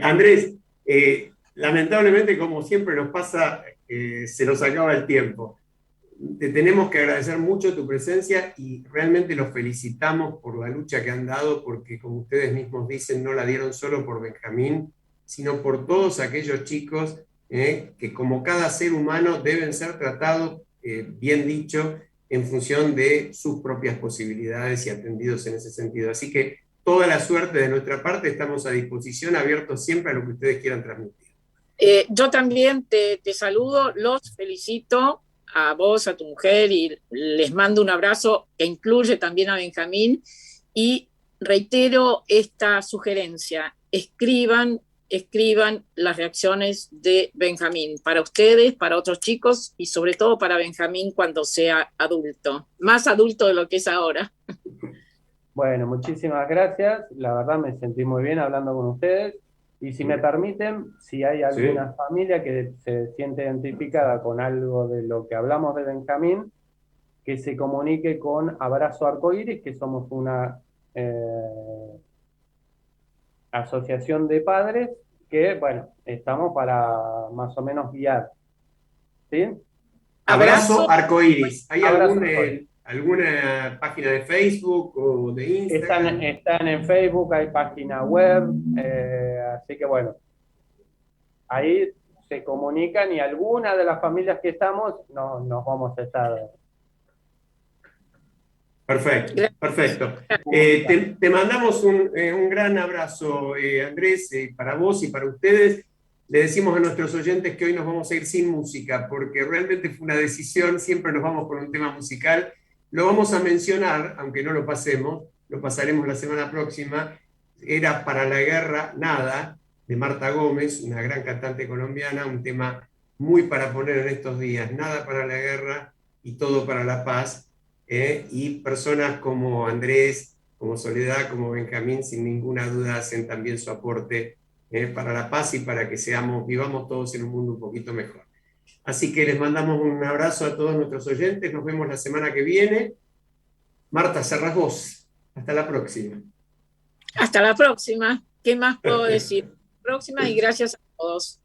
Andrés, lamentablemente, como siempre nos pasa, se nos acaba el tiempo. Te tenemos que agradecer mucho tu presencia y realmente los felicitamos por la lucha que han dado, porque como ustedes mismos dicen, no la dieron solo por Benjamín, sino por todos aquellos chicos que como cada ser humano deben ser tratados, bien dicho, en función de sus propias posibilidades y atendidos en ese sentido. Así que toda la suerte de nuestra parte, estamos a disposición, abiertos siempre a lo que ustedes quieran transmitir. Yo también te saludo, los felicito a vos, a tu mujer, y les mando un abrazo que incluye también a Benjamín, y reitero esta sugerencia: escriban las reacciones de Benjamín, para ustedes, para otros chicos y sobre todo para Benjamín cuando sea adulto, más adulto de lo que es ahora. Bueno, muchísimas gracias, la verdad me sentí muy bien hablando con ustedes. Y si me permiten, si hay alguna familia que se siente identificada con algo de lo que hablamos de Benjamín, que se comunique con Abrazo Arcoíris, que somos una asociación de padres que, bueno, estamos para más o menos guiar. ¿Sí? Abrazo Arcoíris. ¿Hay alguna página de Facebook o de Instagram? Están en Facebook, hay página web, así que bueno, ahí se comunican y alguna de las familias que estamos nos vamos a estar. Perfecto. Te mandamos un gran abrazo, Andrés, para vos y para ustedes. Le decimos a nuestros oyentes que hoy nos vamos a ir sin música, porque realmente fue una decisión, siempre nos vamos por un tema musical. Lo vamos a mencionar, aunque no lo pasemos, lo pasaremos la semana próxima. Era Para la Guerra Nada, de Marta Gómez, una gran cantante colombiana, un tema muy para poner en estos días. Nada para la guerra y todo para la paz. Y personas como Andrés, como Soledad, como Benjamín, sin ninguna duda hacen también su aporte para la paz y para que vivamos todos en un mundo un poquito mejor. Así que les mandamos un abrazo a todos nuestros oyentes, nos vemos la semana que viene. Marta, cerrás vos. Hasta la próxima. Hasta la próxima. ¿Qué más puedo decir? Próxima, y gracias a todos.